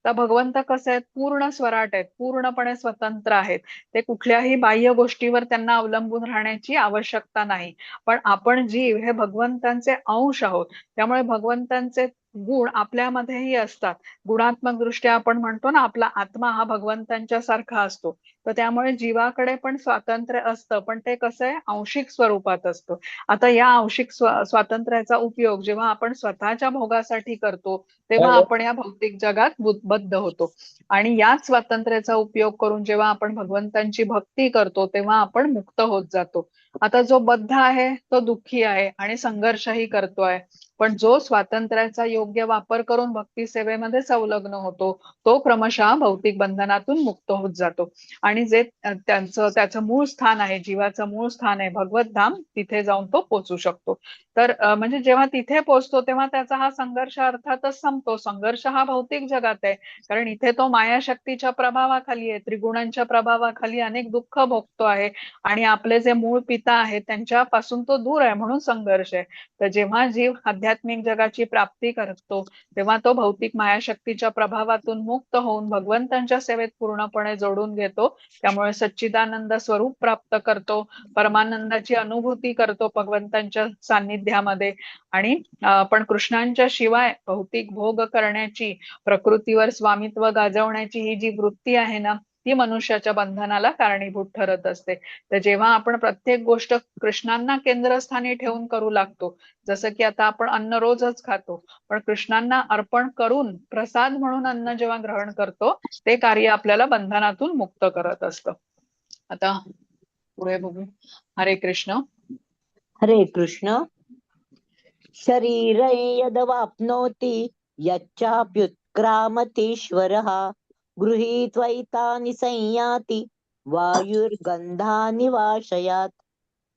तर भगवंत कसे आहेत, पूर्ण स्वराट आहेत, पूर्णपणे स्वतंत्र आहेत. ते कुठल्याही बाह्य गोष्टीवर त्यांना अवलंबून राहण्याची आवश्यकता नाही. पण आपण जीव हे भगवंतांचे अंश आहोत, त्यामुळे भगवंतांचे गुण आपल्यामध्येही असतात. गुणात्मक दृष्ट्या आपण म्हणतो ना आपला आत्मा हा भगवंतांच्या सारखा असतो, तर त्यामुळे जीवाकडे पण स्वातंत्र्य असतं, पण ते कसं आहे, आंशिक स्वरूपात असतं. आता या आंशिक स्वातंत्र्याचा उपयोग जेव्हा आपण स्वतःच्या भोगासाठी करतो तेव्हा आपण या भौतिक जगात बद्ध होतो. आणि याच स्वातंत्र्याचा उपयोग करून जेव्हा आपण भगवंतांची भक्ती करतो तेव्हा आपण मुक्त होत जातो. आता जो बद्ध आहे तो दुःखी आहे आणि संघर्षही करतोय, पण जो स्वातंत्र्याचा योग्य वापर करून भक्ती सेवेमध्ये संलग्न होतो तो क्रमशः भौतिक बंधनातून मुक्त होत जातो. आणि जे त्याचं मूळ स्थान आहे, जीवाचं मूळ स्थान आहे भगवत धाम, तिथे जाऊन तो पोहोचू शकतो. तर म्हणजे जेव्हा तिथे पोहोचतो तेव्हा त्याचा हा संघर्ष अर्थातच संपतो. संघर्ष हा भौतिक जगात आहे, कारण इथे तो मायाशक्तीच्या प्रभावाखाली आहे, त्रिगुणांच्या प्रभावाखाली अनेक दुःख भोगतो आहे आणि आपले जे मूळ पिता आहेत त्यांच्यापासून तो दूर आहे, म्हणून संघर्ष आहे. तर जेव्हा जीव आध्यात्मिक जगाची प्राप्ती करतो तेव्हा तो भौतिक मायाशक्तीच्या प्रभावातून मुक्त होऊन भगवंतांच्या सेवेत पूर्णपणे जोडून घेतो. त्यामुळे सच्चिदानंद स्वरूप प्राप्त करतो, परमानंदाची अनुभूती करतो भगवंतांच्या सान्निध्यामध्ये. आणि पण कृष्णांच्या शिवाय भौतिक भोग करण्याची, प्रकृतीवर स्वामित्व गाजवण्याची ही जी वृत्ती आहे ना ती मनुष्याच्या बंधनाला कारणीभूत ठरत असते. तर जेव्हा आपण प्रत्येक गोष्ट कृष्णांना केंद्रस्थानी ठेवून करू लागतो, जसं की आता आपण अन्न रोजच खातो, पण कृष्णांना अर्पण करून प्रसाद म्हणून अन्न जेव्हा ग्रहण करतो ते कार्य आपल्याला बंधनातून मुक्त करत असतं. आता पुढे बघू. हरे कृष्ण. हरे कृष्ण. शरीरे यदवाप्नोति यच्चाप्युत्क्रामतीश्वरः गृहीत्वैतानि संयाति वायुर्गंधानि वाशयात्.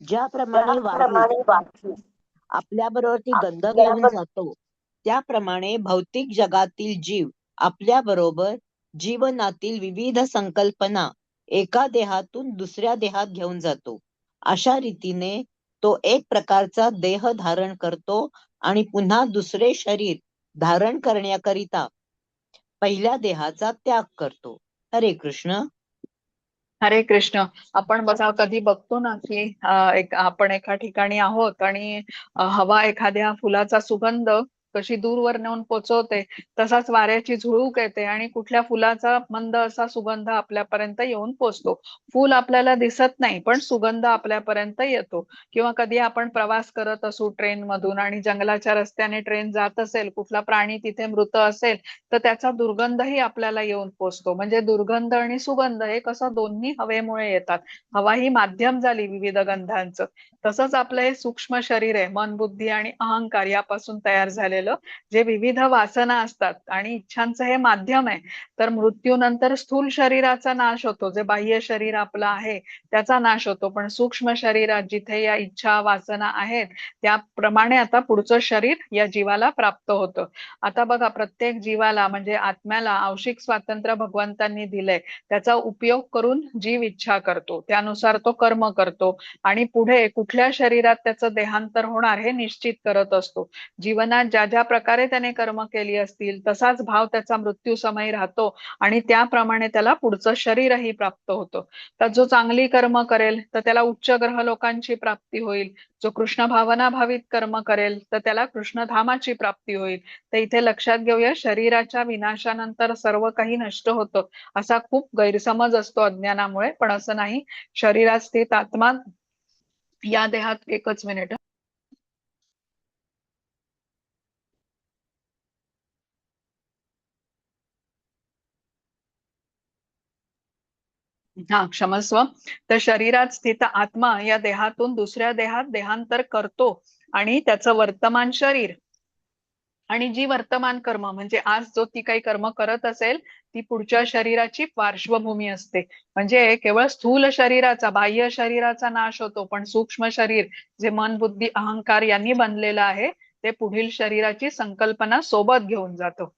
ज्याप्रमाणे वायू आपल्या बरोबर ती गंध घेऊन जातो त्याप्रमाणे भौतिक जगातील जीव आपल्याबरोबर जीवनातील विविध संकल्पना एका देहातून दुसऱ्या देहात घेऊन जातो. अशा रीतीने तो एक प्रकारचा देह धारण करतो आणि पुन्हा दुसरे शरीर धारण करण्याकरिता पहिल्या देहाचा त्याग करतो. हरे कृष्ण. हरे कृष्ण. आपण बघा कधी बघतो ना की आपण एका ठिकाणी आहोत आणि हवा एखाद्या फुलाचा सुगंध कशी दूरवर नेऊन पोचवते, तसाच वाऱ्याची झुळूक येते आणि कुठल्या फुलाचा मंद असा सुगंध आपल्यापर्यंत येऊन पोचतो. फूल आपल्याला दिसत नाही पण सुगंध आपल्यापर्यंत येतो. किंवा कधी आपण प्रवास करत असू ट्रेन मधून आणि जंगलाच्या रस्त्याने ट्रेन जात असेल, कुठला प्राणी तिथे मृत असेल तर त्याचा दुर्गंधही आपल्याला येऊन पोचतो. म्हणजे दुर्गंध आणि सुगंध हे कसं दोन्ही हवेमुळे येतात. हवा ही माध्यम झाली विविध गंधांचं. तसंच आपलं हे सूक्ष्म शरीर आहे, मन बुद्धी आणि अहंकार यापासून तयार झालेलं, जे विविध वासना असतात आणि इच्छांचं हे माध्यम आहे. तर मृत्यूनंतर स्थूल शरीराचा नाश होतो, जे बाह्य शरीर आपलं आहे त्याचा नाश होतो. पण सूक्ष्म शरीरात जिथे या इच्छा वासना आहेत त्याप्रमाणे आता पुढचं शरीर या जीवाला प्राप्त होतं. आता बघा प्रत्येक जीवाला म्हणजे आत्म्याला आंशिक स्वातंत्र्य भगवंतांनी दिलंय. त्याचा उपयोग करून जीव इच्छा करतो, त्यानुसार तो कर्म करतो आणि पुढे कुठल्या शरीरात त्याचं देहांतर होणार हे निश्चित करत असतो. जीवनात ज्या ज्या प्रकारे त्याने कर्म केली असतील तसाच भाव त्याचा मृत्यू समयी राहतो आणि त्याप्रमाणे त्याला पुढचं शरीरही प्राप्त होतं. तर जो चांगली कर्म करेल तर त्याला उच्च ग्रह लोकांची प्राप्ती होईल. जो कृष्ण भावना भावित कर्म करेल तर त्याला कृष्णधामाची प्राप्ती होईल. तर इथे लक्षात घेऊया, शरीराच्या विनाशानंतर सर्व काही नष्ट होतं असा खूप गैरसमज असतो अज्ञानामुळे, पण असं नाही. शरीरात स्थित आत्मा या देहात, एकच मिनिट. हा क्षमस्व. तर शरीरात स्थित आत्मा या देहातून दुसऱ्या देहात देहांतर करतो आणि त्याचं वर्तमान शरीर आणि जी वर्तमान कर्म म्हणजे आज जो ती काही कर्म करत असेल ती पुढच्या शरीराची पार्श्वभूमी असते. म्हणजे केवळ स्थूल शरीराचा बाह्य शरीराचा नाश होतो, पण सूक्ष्म शरीर जे मन बुद्धी अहंकार यांनी बनलेलं आहे ते पुढील शरीराची संकल्पना सोबत घेऊन जातो.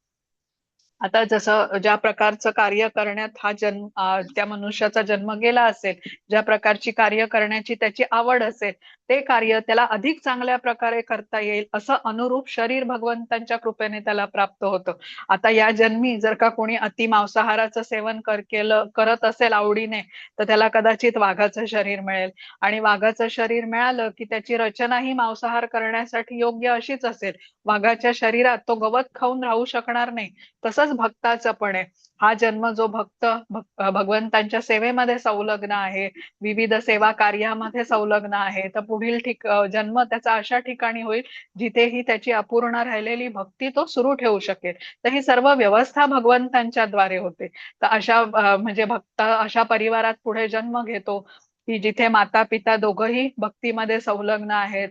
आता जसं ज्या प्रकारचं कार्य करण्यात हा जन्म त्या मनुष्याचा जन्म गेला असेल, ज्या प्रकारची कार्य करण्याची त्याची आवड असेल, ते कार्य त्याला अधिक चांगल्या प्रकारे करता येईल असं अनुरूप शरीर भगवंतांच्या कृपेने त्याला प्राप्त होतं. आता या जन्मी जर का कोणी अति मांसाहाराचं सेवन करत असेल आवडीने, तर त्याला कदाचित वाघाचं शरीर मिळेल आणि वाघाचं शरीर मिळालं की त्याची रचना ही मांसाहार करण्यासाठी योग्य अशीच असेल. वाघाच्या शरीरात तो गवत खाऊन राहू शकणार नाही. तसंच भक्ताचं पण आहे. हा जन्म जो भक्त भगवंतांच्या सेवेमध्ये संलग्न आहे, विविध सेवा कार्यामध्ये संलग्न आहे, तर पुढील जन्म त्याचा अशा ठिकाणी होईल जिथेही त्याची अपूर्ण राहिलेली भक्ती तो सुरू ठेवू शकेल. तर ही सर्व व्यवस्था भगवंतांच्या द्वारे होते. तर अशा म्हणजे भक्त अशा परिवारात पुढे जन्म घेतो की जिथे माता पिता दोघंही भक्तीमध्ये संलग्न आहेत.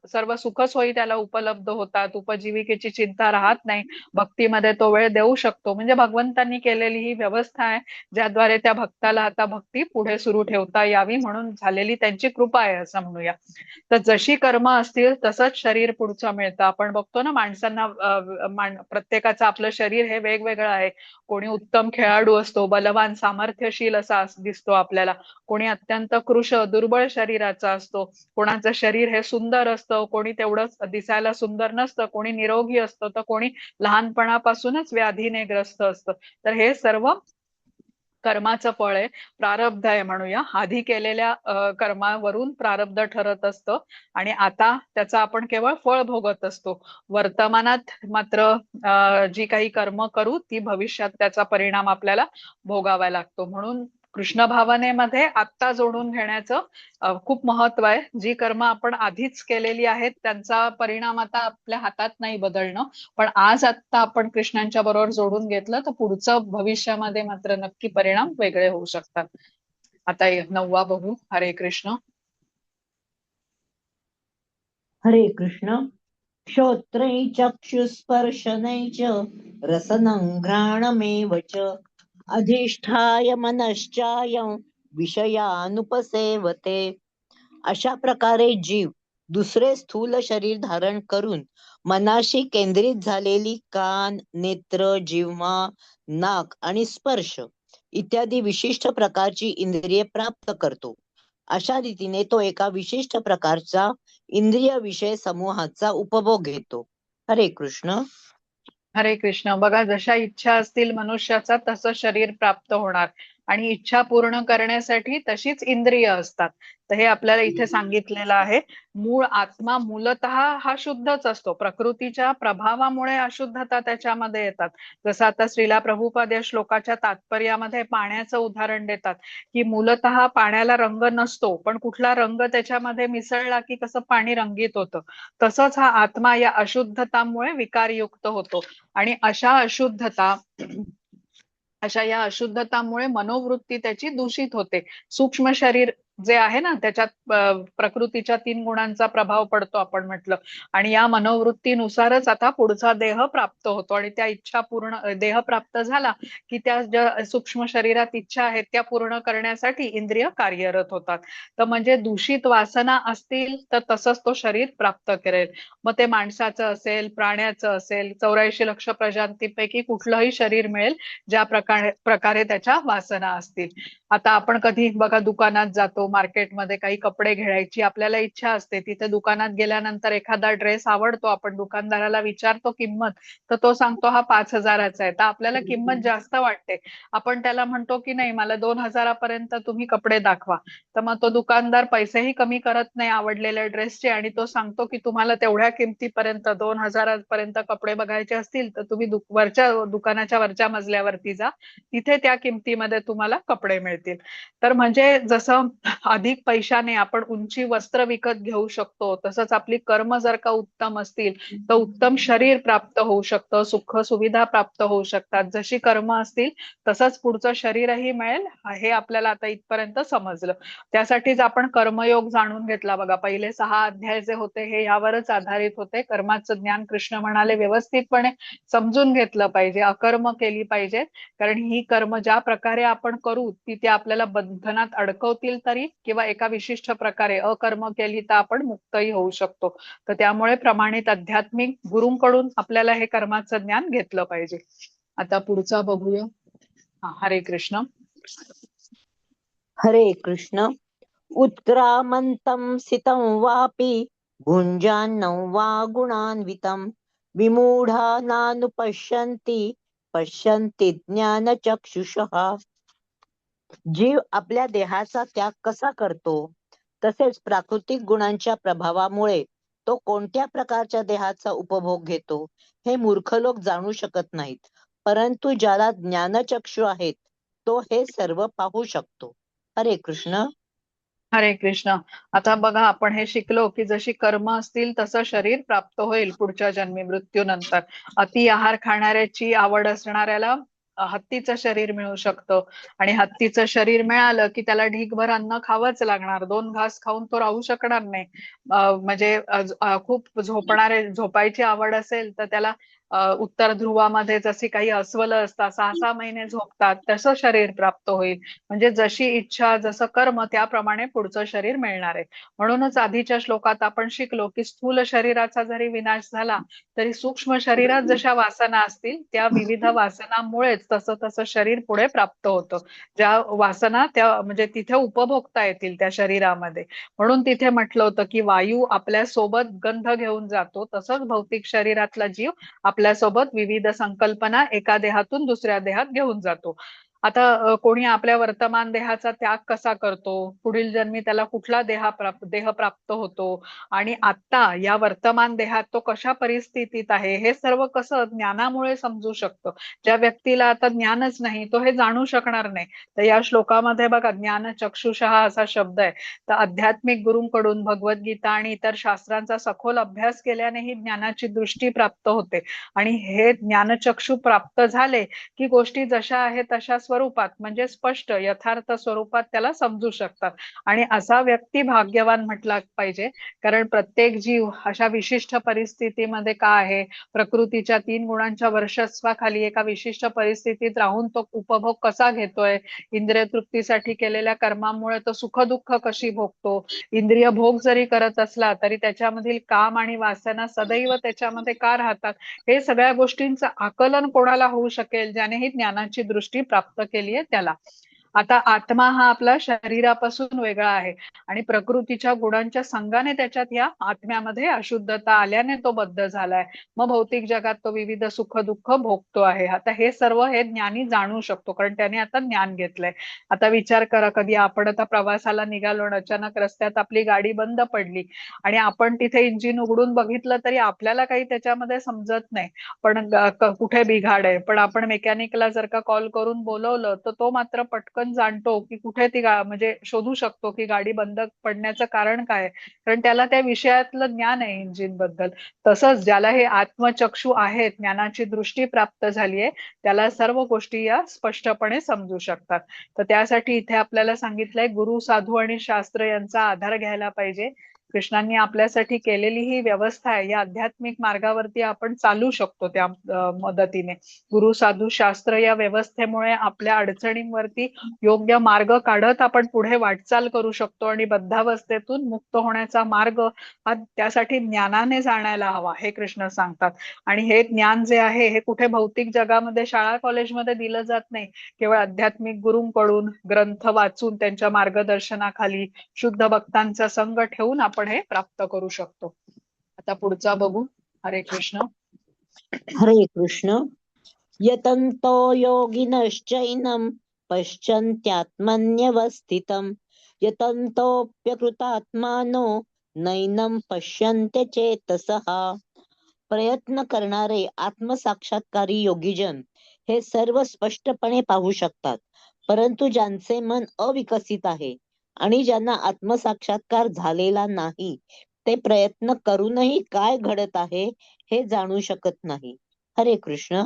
सर्व सुखसोयी त्याला उपलब्ध होतात, उपजीविकेची चिंता राहत नाही, भक्तीमध्ये तो वेळ देऊ शकतो. म्हणजे भगवंतांनी केलेली ही व्यवस्था आहे ज्याद्वारे त्या भक्ताला आता भक्ती पुढे सुरू ठेवता यावी म्हणून झालेली त्यांची कृपा आहे असं म्हणूया. तर जशी कर्म असतील तसंच शरीर पुढचं मिळतं. आपण बघतो ना माणसांना प्रत्येकाचं आपलं शरीर हे वेगवेगळं आहे. कोणी उत्तम खेळाडू असतो, बलवान सामर्थ्यशील असा दिसतो आपल्याला, कोणी अत्यंत कृश दुर्बळ शरीराचा असतो, कोणाचं शरीर हे सुंदर असतं, कोणी तेवढंच दिसायला सुंदर नसतं, कोणी निरोगी असतं तर कोणी लहानपणापासूनच व्याधीने ग्रस्त असतं. तर हे सर्व कर्माचं फळ आहे, प्रारब्ध आहे म्हणूया. आधी केलेल्या कर्मावरून प्रारब्ध ठरत असतं आणि आता त्याचा आपण केवळ फळ भोगत असतो. वर्तमानात मात्र जी काही कर्म करू ती भविष्यात त्याचा परिणाम आपल्याला भोगावा लागतो. म्हणून कृष्ण भावनेमध्ये आत्ता जोडून घेण्याचं खूप महत्व आहे. जी कर्म आपण आधीच केलेली आहेत त्यांचा परिणाम आता आपल्या हातात नाही बदलणं, पण आज आत्ता आपण कृष्णांच्या बरोबर जोडून घेतलं तर पुढचं भविष्यामध्ये मात्र नक्की परिणाम वेगळे होऊ शकतात. आता 9वा बघू. हरे कृष्ण. हरे कृष्ण. श्रोत्रै चक्षुस्पर्शनै च रसनं घ्राणमेव च अधिष्ठाय मनश्चायं विषयानुपसेवते. अशा प्रकारे जीव दुसरे स्थूल शरीर धारण करून मनाशी केंद्रित झालेली कान, नेत्र, जिव्हा, नाक आणि स्पर्श इत्यादी विशिष्ट प्रकारची इंद्रिये प्राप्त करतो. अशा रीतीने तो एका विशिष्ट प्रकारचा इंद्रिय विषय समूहाचा उपभोग घेतो. हरे कृष्ण. हरे कृष्ण. बघा, जशा इच्छा असतील मनुष्याचा तसं शरीर प्राप्त होणार आणि इच्छा पूर्ण करण्यासाठी तशीच इंद्रिय असतात. तर हे आपल्याला इथे सांगितलेलं आहे. मूळ आत्मा मूलतः हा शुद्धच असतो. प्रकृतीच्या प्रभावामुळे अशुद्धता त्याच्यामध्ये येतात. जसं आता श्रीला प्रभुपाद या श्लोकाच्या तात्पर्यामध्ये पाण्याचं उदाहरण देतात, की मूलतः पाण्याला रंग नसतो, पण कुठला रंग त्याच्यामध्ये मिसळला की कसं पाणी रंगीत होतं. तसंच हा आत्मा या अशुद्धतामुळे विकारयुक्त होतो. आणि अशा या अशुद्धतामुळे मनोवृत्ती त्याची दूषित होते. सूक्ष्म शरीर जे आहे ना, त्याच्यात प्रकृतीच्या 3 गुणांचा प्रभाव पडतो आपण म्हटलं. आणि या मनोवृत्तीनुसारच आता पुढचा देह प्राप्त होतो आणि त्या इच्छा पूर्ण देह प्राप्त झाला की त्या ज्या सूक्ष्म शरीरात इच्छा आहेत त्या पूर्ण करण्यासाठी इंद्रिय कार्यरत होतात. तर म्हणजे दूषित वासना असतील तर तसंच तो शरीर प्राप्त करेल. मग ते माणसाचं असेल, प्राण्याचं असेल, 84 लक्ष प्रजातींपैकी कुठलंही शरीर मिळेल ज्या प्रकारे त्याच्या वासना असतील. आता आपण कधी बघा दुकानात जातो, मार्केटमध्ये काही कपडे घ्यायची आपल्याला इच्छा असते. तिथे दुकानात गेल्यानंतर एखादा ड्रेस आवडतो, आपण दुकानदाराला विचारतो किंमत, तर तो सांगतो हा 5,000चा आहे. तर आपल्याला किंमत जास्त वाटते. आपण त्याला म्हणतो की नाही, मला 2,000पर्यंत तुम्ही कपडे दाखवा. तर मग तो दुकानदार पैसेही कमी करत नाही आवडलेल्या ड्रेसचे आणि तो सांगतो की तुम्हाला तेवढ्या किमतीपर्यंत 2,000पर्यंत कपडे बघायचे असतील तर तुम्ही दुकानाच्या वरच्या मजल्यावरती जा, तिथे त्या किमतीमध्ये तुम्हाला कपडे मिळतील. तर म्हणजे जसं अधिक पैशाने आपण उंची वस्त्र विकत घेऊ शकतो, तसंच आपली कर्म जर का उत्तम असतील तर उत्तम शरीर प्राप्त होऊ शकतं, सुख सुविधा प्राप्त होऊ शकतात. जशी कर्म असतील तसंच पुढचं शरीरही मिळेल, हे आपल्याला आता इथपर्यंत समजलं. त्यासाठीच आपण कर्मयोग जाणून घेतला. बघा, पहिले 6 अध्याय जे होते हे यावरच आधारित होते. कर्माचं ज्ञान कृष्ण म्हणाले व्यवस्थितपणे समजून घेतलं पाहिजे, अकर्म केली पाहिजे. कारण ही कर्म ज्या प्रकारे आपण करू ती ते आपल्याला बंधनात अडकवतील तरी, किंवा एका विशिष्ट प्रकारे अकर्म केली तर आपण मुक्तही होऊ शकतो. तर त्यामुळे प्रमाणित आध्यात्मिक गुरूंकडून आपल्याला हे कर्माचं ज्ञान घेतलं पाहिजे. आता पुढचा बघूया. हरे कृष्ण. हरे कृष्ण. उत्क्रामन्तं सितं वापि भुञ्जानं वा गुणान्वितं विमूढा नानुपश्यन्ति पश्यन्ति ज्ञानचक्षुषः. जीव आपल्या देहाचा त्याग कसा करतो, तसेच प्राकृतिक गुणांच्या प्रभावामुळे तो कोणत्या प्रकारच्या देहाचा उपभोग घेतो हे मूर्ख लोक जाणू शकत नाहीत. परंतु ज्याला ज्ञानचक्षु आहेत तो हे सर्व पाहू शकतो. हरे कृष्ण. हरे कृष्ण. आता बघा, आपण हे शिकलो की जशी कर्म असतील तसं शरीर प्राप्त होईल पुढच्या जन्मी मृत्यूनंतर. अति आहार खाणाऱ्याची आवड असणाऱ्याला हत्तीचं शरीर मिळू शकतं आणि हत्तीचं शरीर मिळालं की त्याला ढीगभर अन्न खावंच लागणार. 2 घास खाऊन तो राहू शकणार नाही. म्हणजे खूप झोपायची आवड असेल तर त्याला उत्तर ध्रुवामध्ये जशी काही अस्वल असतात 6-6 महिने झोपतात तसं शरीर प्राप्त होईल. म्हणजे जशी इच्छा जसं कर्म त्याप्रमाणे पुढचं शरीर मिळणार आहे. म्हणूनच आधीच्या श्लोकात आपण शिकलो की स्थूल शरीराचा जरी विनाश झाला तरी सूक्ष्म शरीरात जशा वासना असतील त्या विविध वासनामुळेच तसं तसं शरीर पुढे प्राप्त होतं. ज्या वासना त्या म्हणजे तिथे उपभोगता येतील त्या शरीरामध्ये. म्हणून तिथे म्हटलं होतं की वायू आपल्या सोबत गंध घेऊन जातो, तसंच भौतिक शरीरातला जीव आपल्यासोबत विविध संकल्पना एका देहातून दुसऱ्या देहात घेऊन जातो. आता कोणी आपल्या वर्तमान देहाचा त्याग कसा करतो, पुढील जन्मी त्याला कुठला देह प्राप्त होतो आणि आता या वर्तमान देहात तो कशा परिस्थितीत आहे हे सर्व कसं ज्ञानामुळे समजू शकतं. ज्या व्यक्तीला आता ज्ञानच नाही तो हे जाणू शकणार नाही. तर या श्लोकामध्ये बघा, ज्ञान चक्षुषः असा शब्द आहे. तर आध्यात्मिक गुरूंकडून भगवद्गीता आणि इतर शास्त्रांचा सखोल अभ्यास केल्याने ही ज्ञानाची दृष्टी प्राप्त होते आणि हे ज्ञानचक्षु प्राप्त झाले की गोष्टी जशा आहेत तशा स्वरूपात म्हणजे स्पष्ट यथार्थ स्वरूपात त्याला समजू शकतात. आणि असा व्यक्ती भाग्यवान म्हटला पाहिजे, कारण प्रत्येक जीव अशा विशिष्ट परिस्थितीमध्ये का आहे, प्रकृतीच्या 3 गुणांच्या वर्चस्वाखाली एका विशिष्ट परिस्थितीत राहून तो उपभोग कसा घेतोय, इंद्रिय तृप्तीसाठी केलेल्या कर्मामुळे तो सुख दुःख कशी भोगतो, इंद्रिय भोग जरी करत असला तरी त्याच्यामधील काम आणि वासना सदैव त्याच्यामध्ये का राहतात, हे सगळ्या गोष्टींचं आकलन कोणाला होऊ शकेल, ज्याने ही ज्ञानाची दृष्टी प्राप्त केली आहे त्याला. आता आत्मा हा आपला शरीरापासून वेगळा आहे आणि प्रकृतीच्या गुणांच्या संघाने त्याच्यात या आत्म्यामध्ये अशुद्धता आल्याने तो बद्ध झालाय. मग भौतिक जगात तो विविध सुख दुःख भोगतो आहे. आता हे सर्व हे ज्ञानी जाणू शकतो, कारण त्याने आता ज्ञान घेतलंय. आता विचार करा, कधी आपण आता प्रवासाला निघालो आणि अचानक रस्त्यात आपली गाडी बंद पडली आणि आपण तिथे इंजिन उघडून बघितलं तरी आपल्याला काही त्याच्यामध्ये समजत नाही, पण कुठे बिघाड आहे. पण आपण मेकॅनिकला जर का कॉल करून बोलवलं तर तो मात्र पटकन जाणतो की कुठे ती म्हणजे शोधू शकतो की गाडी बंद पडण्याचं कारण काय आहे, कारण त्याला त्या विषयातलं ज्ञान आहे इंजिन बद्दल. तसंच ज्याला हे आत्मचक्षु आहेत, ज्ञानाची दृष्टी प्राप्त झाली आहे, त्याला सर्व गोष्टी या स्पष्टपणे समजू शकतात. तर त्यासाठी इथे आपल्याला सांगितलंय गुरु साधू आणि शास्त्र यांचा आधार घ्यायला पाहिजे. कृष्णांनी आपल्यासाठी केलेली ही व्यवस्था आहे, या आध्यात्मिक मार्गावरती आपण चालू शकतो त्या मदतीने. गुरु साधू शास्त्र या व्यवस्थेमुळे आपल्या अडचणींवरती योग्य मार्ग काढत आपण पुढे वाटचाल करू शकतो आणि बद्धावस्थेतून मुक्त होण्याचा मार्ग हा त्यासाठी ज्ञानाने जाणायला हवा, हे कृष्ण सांगतात. आणि हे ज्ञान जे आहे हे कुठे भौतिक जगामध्ये शाळा कॉलेजमध्ये दिलं जात नाही, केवळ आध्यात्मिक गुरूंकडून ग्रंथ वाचून त्यांच्या मार्गदर्शनाखाली शुद्ध भक्तांचा संग ठेवून आपण हे प्राप्त करू शकतो. आता पुढचा बघू. हरे कृष्ण. हरे कृष्ण. यतन्तो योगिनश्चैनं पश्यन्त्यात्मन्यवस्थितं यतन्तोऽप्यकृतात्मानो नैनं पश्यन्त्य चेतसः. प्रयत्न करणारे आत्मसाक्षात्कारी योगीजन हे सर्व स्पष्टपणे पाहू शकतात, परंतु ज्यांचे मन अविकसित आहे आणि ज्यांना आत्मसाक्षात्कार झालेला नाही, ते प्रयत्न करूनही काय घडत आहे हे जाणू शकत नाही. हरे कृष्ण.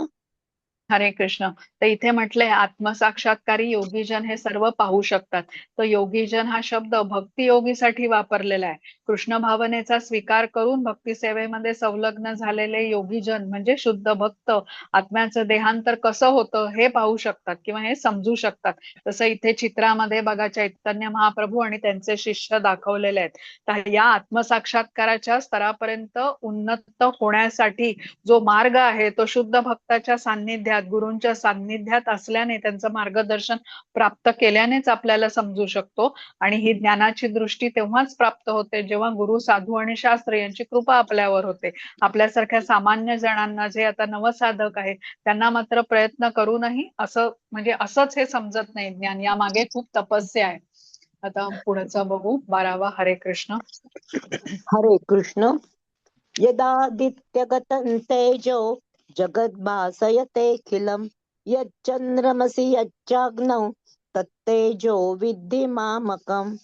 हरे कृष्ण. तर इथे म्हटलंय आत्मसाक्षात्कारी योगीजन हे सर्व पाहू शकतात. तर योगीजन हा शब्द भक्ती योगीसाठी वापरलेला आहे. कृष्ण भावनेचा स्वीकार करून भक्ती सेवेमध्ये संलग्न झालेले योगीजन म्हणजे शुद्ध भक्त आत्म्याचं देहांतर कसं होतं हे पाहू शकतात किंवा हे समजू शकतात. तसं इथे चित्रामध्ये बघा चैतन्य महाप्रभू आणि त्यांचे शिष्य दाखवलेले आहेत. तर या आत्मसाक्षात्काराच्या स्तरापर्यंत उन्नत होण्यासाठी जो मार्ग आहे तो शुद्ध भक्ताच्या सान्निध्यात गुरूंच्या सान्निध्यात असल्याने त्यांचं मार्गदर्शन प्राप्त केल्यानेच आपल्याला समजू शकतो. आणि ही ज्ञानाची दृष्टी तेव्हाच प्राप्त होते जेव्हा गुरु साधू आणि शास्त्र यांची कृपा आपल्यावर होते. आपल्यासारख्या सामान्य जणांना जे आता नवसाधक आहे त्यांना मात्र प्रयत्न करूनही असं म्हणजे असंच हे समजत नाही ज्ञान, यामागे खूप तपस्या आहे. आता पुढचा बघू 12वा. हरे कृष्ण. हरे कृष्ण. यदादित्यगतं तेजो जगद्भासयतेऽखिलं यच्चन्द्रमसि यच्चाग्नौ तत्तेजो विद्धि मामकम्.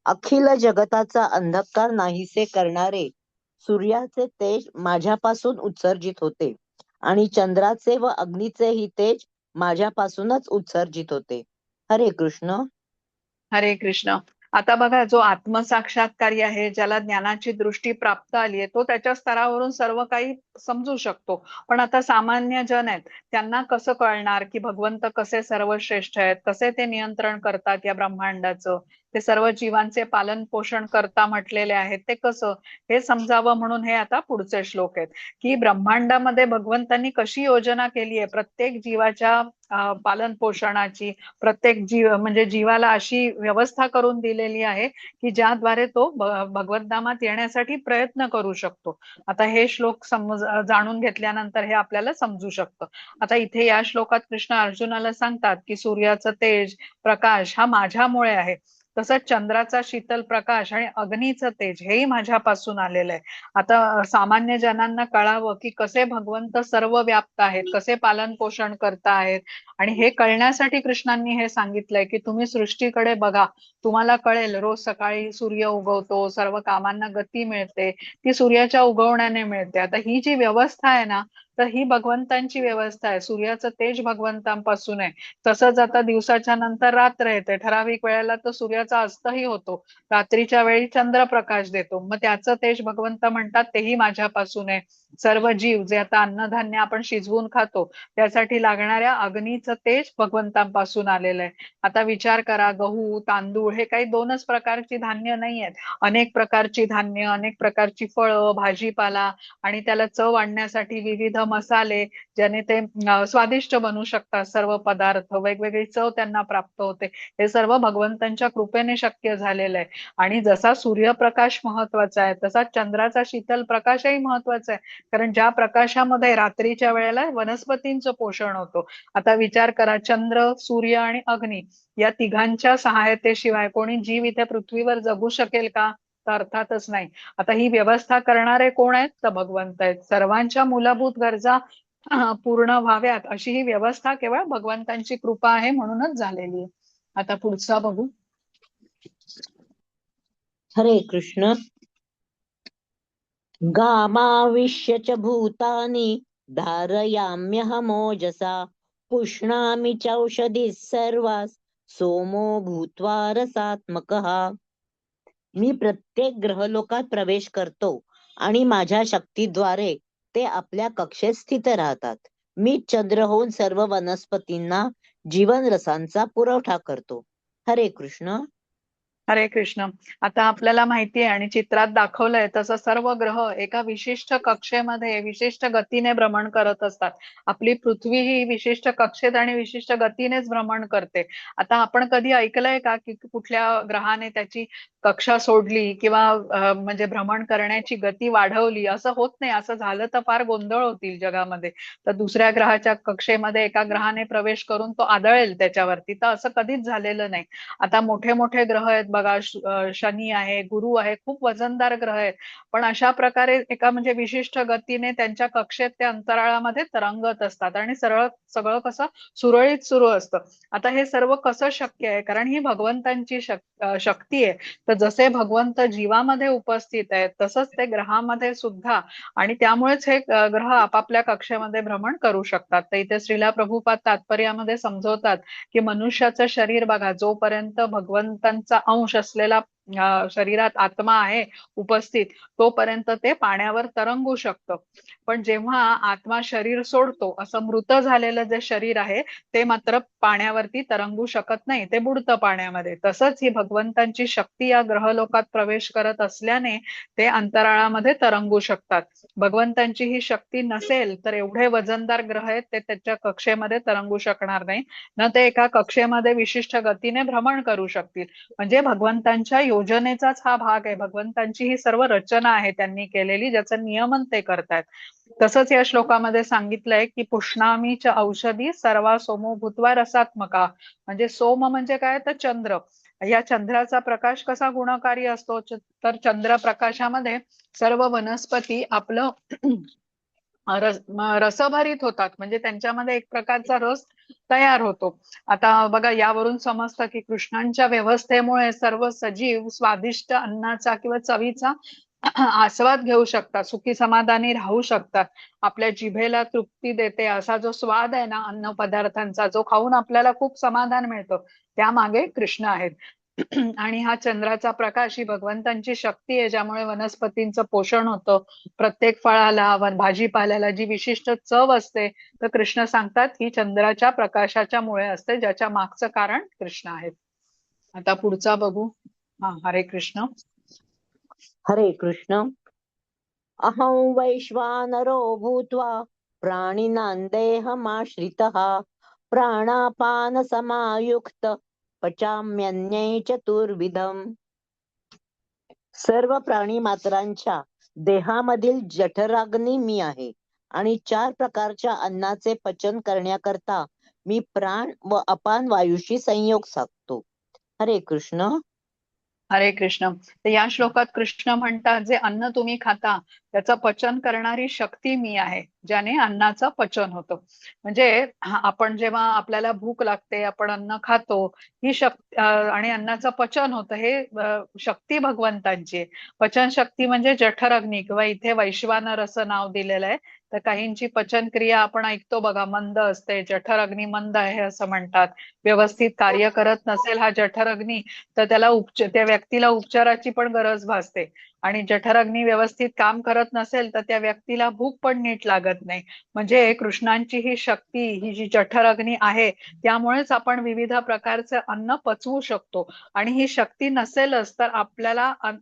अखिल जगताचा अंधकार नाहीसे करणारे सूर्याचे तेज माझ्यापासून उत्सर्जित होते आणि चंद्राचे व अग्नीचेही तेज माझ्यापासूनच उत्सर्जित होते. हरे कृष्ण. हरे कृष्ण. आता बघा, जो आत्मसाक्षात्कारी आहे, ज्याला ज्ञानाची दृष्टी प्राप्त आली आहे, तो त्याच्या स्तरावरून सर्व काही समजू शकतो. पण आता सामान्य जन आहेत, त्यांना कसं कळणार की भगवंत कसे सर्वश्रेष्ठ आहेत, कसे ते नियंत्रण करतात या ब्रह्मांडाचं, ते सर्व जीवांचे पालन पोषण करता म्हटलेले आहेत, ते कसं हे समजावं म्हणून हे आता पुढचे श्लोक आहेत. की ब्रह्मांडामध्ये भगवंतांनी कशी योजना केली आहे प्रत्येक जीवाच्या पालन पोषणाची, प्रत्येक जीव म्हणजे जीवाला अशी व्यवस्था करून दिलेली आहे की ज्याद्वारे तो भगवद्धामात येण्यासाठी प्रयत्न करू शकतो. आता हे श्लोक जाणून घेतल्यानंतर हे आपल्याला समजू शकतं. आता इथे या श्लोकात कृष्ण अर्जुनाला सांगतात की सूर्याचं तेज प्रकाश हा माझ्यामुळे आहे, तसंच चंद्राचा शीतल प्रकाश आणि अग्नीचं तेज हेही माझ्यापासून आलेलं आहे. आता सामान्य जनांना कळावं की कसे भगवंत सर्व व्याप्त आहेत, कसे पालन पोषण करता आहेत, आणि हे कळण्यासाठी कृष्णांनी हे सांगितलंय की तुम्ही सृष्टीकडे बघा, तुम्हाला कळेल. रोज सकाळी सूर्य उगवतो, सर्व कामांना गती मिळते, ती सूर्याच्या उगवण्याने मिळते. आता ही जी व्यवस्था आहे ना, तर ही भगवंतांची व्यवस्था आहे. सूर्याचं तेज भगवंतांपासून आहे. तसंच आता दिवसाच्या नंतर रात्र येते, ठराविक वेळेला तर सूर्याचा अस्तही होतो, रात्रीच्या वेळी चंद्रप्रकाश देतो, मग त्याचं तेज भगवंत म्हणतात तेही माझ्यापासून आहे. सर्व जीव जे आता अन्नधान्य आपण शिजवून खातो त्यासाठी लागणाऱ्या अग्नीचं तेज भगवंतांपासून आलेलं आहे. आता विचार करा, गहू तांदूळ हे काही दोनच प्रकारची धान्य नाही आहेत. अनेक प्रकारची धान्य, अनेक प्रकारची फळं, भाजीपाला आणि त्याला चव आणण्यासाठी विविध मसाले, ज्याने ते स्वादिष्ट बनू शकतात. सर्व पदार्थ वेगवेगळी चव त्यांना प्राप्त होते. हे सर्व भगवंतांच्या कृपेने शक्य झालेलं आहे. आणि जसा सूर्यप्रकाश महत्वाचा आहे तसा चंद्राचा शीतल प्रकाशही महत्वाचा आहे. कारण ज्या प्रकाशामध्ये रात्रीच्या वेळेला वनस्पतींचं पोषण होतं. आता विचार करा, चंद्र, सूर्य आणि अग्नी या तिघांच्या सहायतेशिवाय कोणी जीव इथे पृथ्वीवर जगू शकेल का? तर अर्थातच नाही. आता ही व्यवस्था करणारे कोण आहेत? तर भगवंत आहेत. सर्वांच्या मूलभूत गरजा पूर्ण व्हाव्यात अशी ही व्यवस्था केवळ भगवंतांची कृपा आहे, म्हणूनच झालेली आहे. आता पुढचा बघू. हरे कृष्ण. गामाविश्य च भूतानि धारयाम्यहमोजसा पुष्णामि चौषधिः सर्वास् सोमो भूत्वा रसात्मकः. मी प्रत्येक ग्रहलोकात प्रवेश करतो आणि माझ्या शक्तीद्वारे ते आपल्या कक्षेत स्थित राहतात. मी चंद्र होऊन सर्व वनस्पतींना जीवन रसांचा पुरवठा करतो. हरे कृष्ण. हरे कृष्ण. आता आपल्याला माहिती आहे आणि चित्रात दाखवलंय तसं सर्व ग्रह एका विशिष्ट कक्षेमध्ये विशिष्ट गतीने भ्रमण करत असतात. आपली पृथ्वी ही विशिष्ट कक्षेत आणि विशिष्ट गतीनेच भ्रमण करते. आता आपण कधी ऐकलंय का की कुठल्या ग्रहाने त्याची कक्षा सोडली किंवा म्हणजे भ्रमण करण्याची गती वाढवली? असं होत नाही. असं झालं तर फार गोंधळ होतील जगामध्ये. तर दुसऱ्या ग्रहाच्या कक्षेमध्ये एका ग्रहाने प्रवेश करून तो आदळेल त्याच्यावरती, तर असं कधीच झालेलं नाही. आता मोठे मोठे ग्रह आहेत बघा, शनी आहे, गुरु आहे, खूप वजनदार ग्रह आहेत. पण अशा प्रकारे एका म्हणजे विशिष्ट गतीने त्यांच्या कक्षेत ते अंतराळामध्ये तरंगत असतात आणि सरळ सगळं कसं सुरळीत सुरू असतं. आता हे सर्व कसं शक्य आहे? कारण ही भगवंतांची शक्ती आहे. तर जसे भगवंत जीवामध्ये उपस्थित आहेत तसंच ते ग्रहामध्ये सुद्धा, आणि त्यामुळेच हे ग्रह आपापल्या कक्षेमध्ये भ्रमण करू शकतात. तर इथे श्रीला प्रभुपाद तात्पर्यामध्ये समजवतात की मनुष्याचं शरीर बघा, जोपर्यंत भगवंतांचा अंश असलेला शरीरात आत्मा आहे उपस्थित, तोपर्यंत ते पाण्यावर तरंगू शकतं. पण जेव्हा आत्मा शरीर सोडतो, असं मृत झालेलं जे शरीर आहे ते मात्र पाण्यावरती तरंगू शकत नाही, ते बुडतं पाण्यामध्ये. तसंच ही भगवंतांची शक्ती या ग्रहलोकात प्रवेश करत असल्याने ते अंतराळामध्ये तरंगू शकतात. भगवंतांची ही शक्ती नसेल तर एवढे वजनदार ग्रह आहेत ते त्याच्या कक्षेमध्ये तरंगू शकणार नाही, न ते एका कक्षेमध्ये विशिष्ट गतीने भ्रमण करू शकतील. म्हणजे भगवंतांच्या योजनेचाच हा भाग आहे. भगवंतांची ही सर्व रचना आहे त्यांनी केलेली, ज्याचं नियमन ते करतायत. तसंच या श्लोकामध्ये सांगितलंय की पुष्णामीच्या औषधी सर्वा सोमो भूत्वा रसात्मका. म्हणजे सोम म्हणजे काय? तर चंद्र. या चंद्राचा प्रकाश कसा गुणकारी असतो? तर चंद्र प्रकाशामध्ये सर्व वनस्पती आपलं रसभरीत होतात, म्हणजे त्यांच्यामध्ये एक प्रकारचा रस तयार होतो. आता बघा, यावरून समजतं की कृष्णांच्या व्यवस्थेमुळे सर्व सजीव स्वादिष्ट अन्नाचा किंवा चवीचा आस्वाद घेऊ शकतात, सुखी समाधानी राहू शकतात. आपल्या जिभेला तृप्ती देते असा जो स्वाद आहे ना अन्न पदार्थांचा, जो खाऊन आपल्याला खूप समाधान मिळतं, त्यामागे कृष्ण आहेत. आणि हा चंद्राचा प्रकाश ही भगवंतांची शक्ती आहे, ज्यामुळे वनस्पतींचं पोषण होतं. प्रत्येक फळाला भाजीपाल्याला जी विशिष्ट चव असते, तर कृष्ण सांगतात ही चंद्राच्या प्रकाशाच्या मुळे असते, ज्याच्या मागचं कारण कृष्ण आहेत. आता पुढचा बघू. हा, हरे कृष्ण. हरे कृष्ण. अहं वैश्वानरो भूत्वा प्राणिनां देहमाश्रितः प्राणापानसमायुक्त पचाम्यन्यै चतुर्विधम्. सर्व प्राणी मात्रांच्या देहामधील जठराग्नी मी आहे आणि 4 प्रकारच्या अन्नाचे पचन करण्याकरता मी प्राण व अपान वायूशी संयोग साधतो. हरे कृष्ण. हरे कृष्ण. तर या श्लोकात कृष्ण म्हणतात, जे अन्न तुम्ही खाता त्याचं पचन करणारी शक्ती मी आहे, ज्याने अन्नाचं पचन होतं. म्हणजे आपण जेव्हा आपल्याला भूक लागते, आपण अन्न खातो, ही शक्ती आणि अन्नाचं पचन होतं, हे शक्ती भगवंतांची आहे. पचन शक्ती म्हणजे जठर अग्नी किंवा इथे वैश्वानर असं नाव दिलेलं आहे. तर काहींची पचनक्रिया आपण ऐकतो बघा मंद असते, जठर अग्नी मंद आहे असं म्हणतात. व्यवस्थित कार्य करत नसेल हा जठर अग्नी, तर त्या व्यक्तीला उपचाराची पण गरज भासते. आणि जठर अग्नी व्यवस्थित काम करत नसेल तर त्या व्यक्तीला भूक पण नीट लागत नाही. म्हणजे कृष्णांची ही शक्ती, ही जी जठर अग्नी आहे, त्यामुळेच आपण विविध प्रकारचे अन्न पचवू शकतो. आणि ही शक्ती नसेलच तर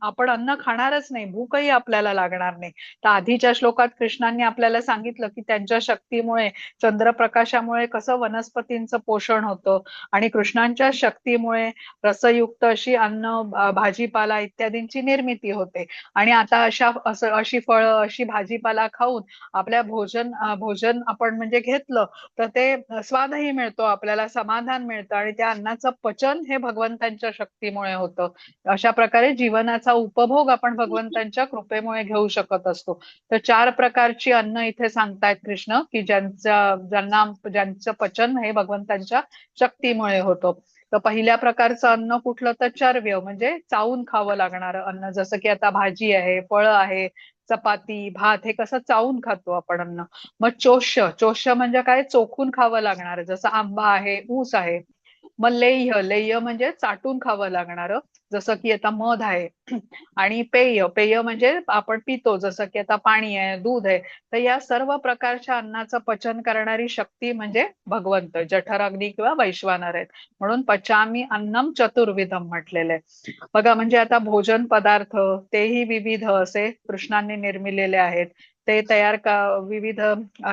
आपण अन्न खाणारच नाही, भूकही आपल्याला लागणार नाही. तर आधीच्या श्लोकात कृष्णांनी आपल्याला सांगितलं की त्यांच्या शक्तीमुळे, चंद्रप्रकाशामुळे कसं वनस्पतींचं पोषण होतं. आणि कृष्णांच्या शक्तीमुळे रसयुक्त अशी अन्न, भाजीपाला इत्यादींची निर्मिती होते. आणि आता अशी फळं, अशी भाजीपाला खाऊन आपल्या भोजन आपण म्हणजे घेतलं तर ते स्वादही मिळतो, आपल्याला समाधान मिळतं आणि त्या अन्नाचं पचन हे भगवंतांच्या शक्तीमुळे होतं. अशा प्रकारे जीवनाचा उपभोग आपण भगवंतांच्या कृपेमुळे घेऊ शकत असतो. तर 4 प्रकारची अन्न इथे सांगतायत कृष्ण, की ज्यांचं पचन हे भगवंतांच्या शक्तीमुळे होतं. तर पहिल्या प्रकारचं अन्न कुठलं, तर चर्व्य म्हणजे चावून खावं लागणारं अन्न, जसं की आता भाजी आहे, फळं आहे, चपाती, भात, हे कसं चावून खातो आपण अन्न. मग चोष्य म्हणजे काय, चोखून खावं लागणार, जसं आंबा आहे, ऊस आहे. मग लेह्य म्हणजे चाटून खावं लागणार, जसं की आता मध आहे. आणि पेय म्हणजे आपण पितो, जसं की आता पाणी आहे, दूध आहे. तर या सर्व प्रकारच्या अन्नाचं पचन करणारी शक्ती म्हणजे भगवंत, जठराग्नी किंवा वैश्वानर आहेत. म्हणून पचामी अन्नम चतुर्विधम म्हटलेलं आहे. बघा, म्हणजे आता भोजन पदार्थ तेही विविध असे कृष्णांनी निर्मिलेले आहेत. ते विविध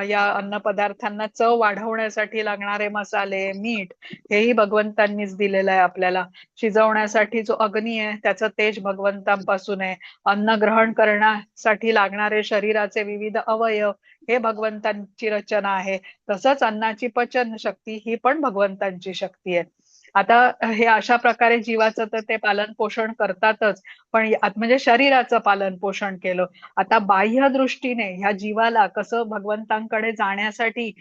या अन्न पदार्थांना चव वाढवण्यासाठी लागणारे मसाले, मीठ, हेही भगवंतांनीच दिलेलं आहे आपल्याला. शिजवण्यासाठी जो अग्नी आहे त्याचं तेज भगवंतांपासून आहे. अन्न ग्रहण करण्यासाठी लागणारे शरीराचे विविध अवयव हे भगवंतांची रचना आहे. तसंच अन्नाची पचन शक्ती ही पण भगवंतांची शक्ती आहे. आता हे अशा प्रकारे जीवाचं तर ते पालन पोषण करतातच, पण म्हणजे शरीराचं पालन पोषण केलं. आता बाह्य दृष्टीने ह्या जीवाला कसं भगवंतांकडे जाण्यासाठी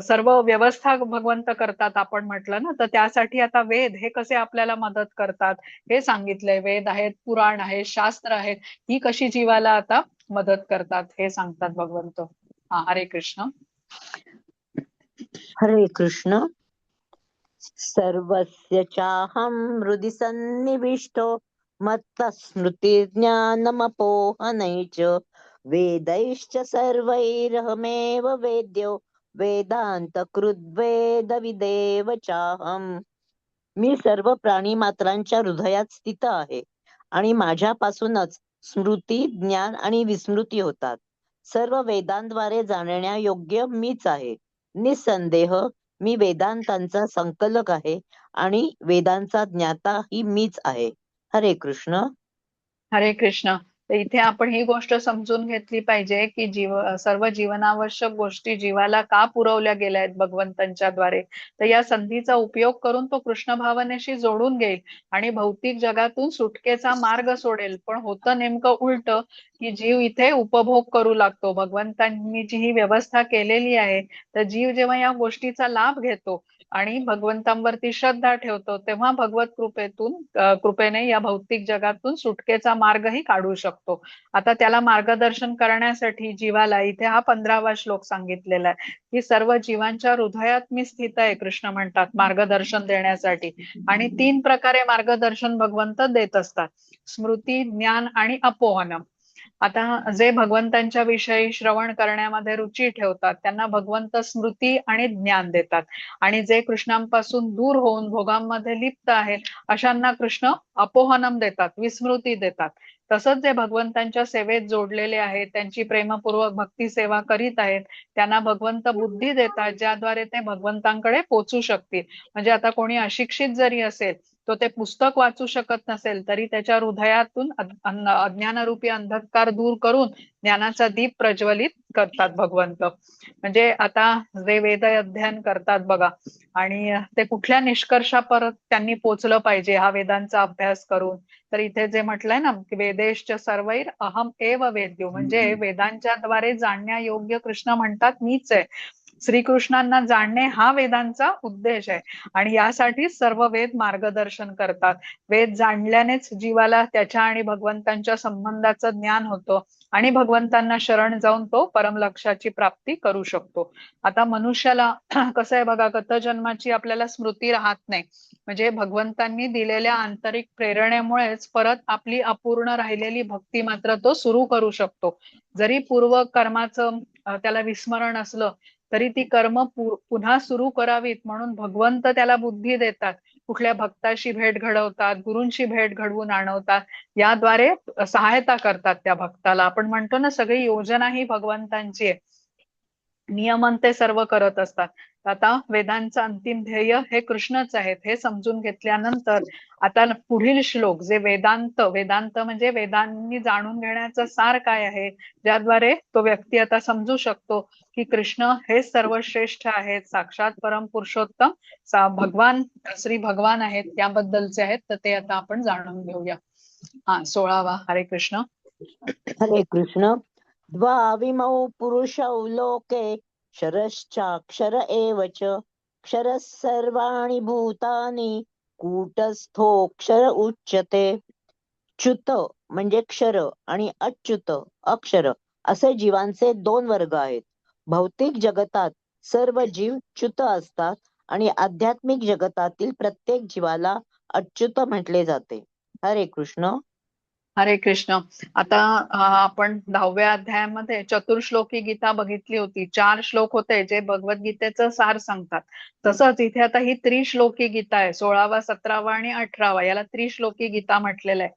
सर्व व्यवस्था भगवंत करतात आपण म्हटलं ना, तर त्यासाठी आता वेद हे कसे आपल्याला मदत करतात हे सांगितलंय. वेद आहेत, पुराण आहे, शास्त्र आहेत, ही कशी जीवाला आता मदत करतात हे सांगतात भगवंत. हा, हरे कृष्ण. हरे कृष्ण. सर्वस्य चाहं हृदि सन्निविष्टो मत्तस्मृतिज्ञानमपोहनैः च वेदैश्च सर्वैरहमेव वेद्यो वेदान्तकृद्वेदविदेव चाहम्. मी सर्व प्राणी मात्रांच्या हृदयात स्थित आहे आणि माझ्यापासूनच स्मृती, ज्ञान आणि विस्मृती होतात. सर्व वेदांद्वारे जाणण्यायोग्य मीच आहे. निसंदेह मी वेदांतांचा संकलक आहे आणि वेदांचा ज्ञाता ही मीच आहे. हरे कृष्ण. हरे कृष्ण. तर इथे आपण ही गोष्ट समजून घेतली पाहिजे की सर्व जीवनावश्यक गोष्टी जीवाला का पुरवल्या गेल्या आहेत भगवंतांच्या द्वारे. तर या संधीचा उपयोग करून तो कृष्ण भावनेशी जोडून घेईल आणि भौतिक जगातून सुटकेचा मार्ग सोडेल. पण होतं नेमकं उलट, की जीव इथे उपभोग करू लागतो. भगवंतांनी जी ही व्यवस्था केलेली आहे, तर जीव जेव्हा या गोष्टीचा लाभ घेतो आणि भगवंतांवरती श्रद्धा ठेवतो, तेव्हा भगवत कृपेने या भौतिक जगातून सुटकेचा मार्गही काढू शकतो. आता त्याला मार्गदर्शन करण्यासाठी जीवाला इथे हा 15वा श्लोक सांगितलेला आहे, की सर्व जीवांच्या हृदयात मी स्थित आहे, कृष्ण म्हणतात मार्गदर्शन देण्यासाठी. आणि 3 प्रकारे मार्गदर्शन भगवंत देत असतात: स्मृती, ज्ञान आणि अपोहनम. आता जे भगवंतांच्या विषयी श्रवण करण्यामध्ये रुची ठेवतात त्यांना भगवंत स्मृती आणि ज्ञान देतात. आणि जे कृष्णांपासून दूर होऊन भोगांमध्ये लिप्त आहेत अशांना कृष्ण अपोहनम देतात, विस्मृती देतात. तसंच जे भगवंतांच्या सेवेत जोडलेले आहेत, त्यांची प्रेमपूर्वक भक्ती सेवा करीत आहेत, त्यांना भगवंत बुद्धी देतात, ज्याद्वारे ते भगवंतांकडे पोचू शकतील. म्हणजे आता कोणी अशिक्षित जरी असेल, तो ते पुस्तक वाचू शकत नसेल, तरी त्याच्या हृदयातून अज्ञानरूपी अंधकार दूर करून ज्ञानाचा दीप प्रज्वलित करतात भगवंत. म्हणजे आता जे वेद अध्ययन करतात बघा, आणि ते कुठल्या निष्कर्षापर्यंत त्यांनी पोचलं पाहिजे हा वेदांचा अभ्यास करून. तर इथे जे म्हटलंय ना, की वेदेश्च सर्वैर अहम एव वेद्यो, म्हणजे वेदांच्या द्वारे जाणण्यायोग्य कृष्ण म्हणतात मीच आहे. श्रीकृष्णांना जाणणे हा वेदांचा उद्देश आहे आणि यासाठी सर्व वेद मार्गदर्शन करतात. वेद जाणल्यानेच जीवाला त्याच्या आणि भगवंतांच्या संबंधाचं ज्ञान होतं आणि भगवंतांना शरण जाऊन तो परमलक्ष्याची प्राप्ती करू शकतो. आता मनुष्याला कसं आहे बघा, गतजन्माची आपल्याला स्मृती राहत नाही. म्हणजे भगवंतांनी दिलेल्या आंतरिक प्रेरणेमुळेच परत आपली अपूर्ण राहिलेली भक्ती मात्र तो सुरू करू शकतो. जरी पूर्व कर्माचं त्याला विस्मरण असलं तरी ती कर्म पुन्हा सुरू करावीत म्हणून भगवंत त्याला बुद्धी देतात. कुठल्या भक्ताशी भेट घडवतात, गुरूंची भेट घडवून आणवतात, याद्वारे सहायता करतात त्या भक्ताला. आपण म्हणतो ना, सगळी योजना ही भगवंतांची आहे, नियमन ते सर्व करत असतात. आता वेदांचं अंतिम ध्येय हे कृष्णच आहेत हे समजून घेतल्यानंतर आता पुढील श्लोक जे वेदांत, वेदांत म्हणजे वेदांनी जाणून घेण्याचं सार काय आहे, ज्याद्वारे तो व्यक्ती आता समजू शकतो की कृष्ण हे सर्वश्रेष्ठ आहेत, साक्षात परम पुरुषोत्तम भगवान श्री भगवान आहेत, त्याबद्दलचे आहेत. तर ते आता आपण जाणून घेऊया. 16वा. हरे कृष्ण. हरे कृष्ण. द्वाविमौ पुरुषौ लोके क्षरश्चाक्षर एव च क्षरः सर्वाणि भूतानि कूटस्थोऽक्षर उच्यते. च्युत म्हणजे क्षर आणि अच्युत अक्षर असे जीवांचे दोन वर्ग आहेत. भौतिक जगतात सर्व जीव च्युत असतात आणि आध्यात्मिक जगतातील प्रत्येक जीवाला अच्युत म्हटले जाते. हरे कृष्ण. हरे कृष्ण. आता आपण 10व्या अध्यायामध्ये चतुर्श्लोकी गीता बघितली होती. 4 श्लोक होते जे भगवद्गीतेचं सार सांगतात. तसंच इथे आता ही त्रिश्लोकी गीता आहे. 16वा, 17वा आणि 18वा याला त्रिश्लोकी गीता म्हटलेलं आहे.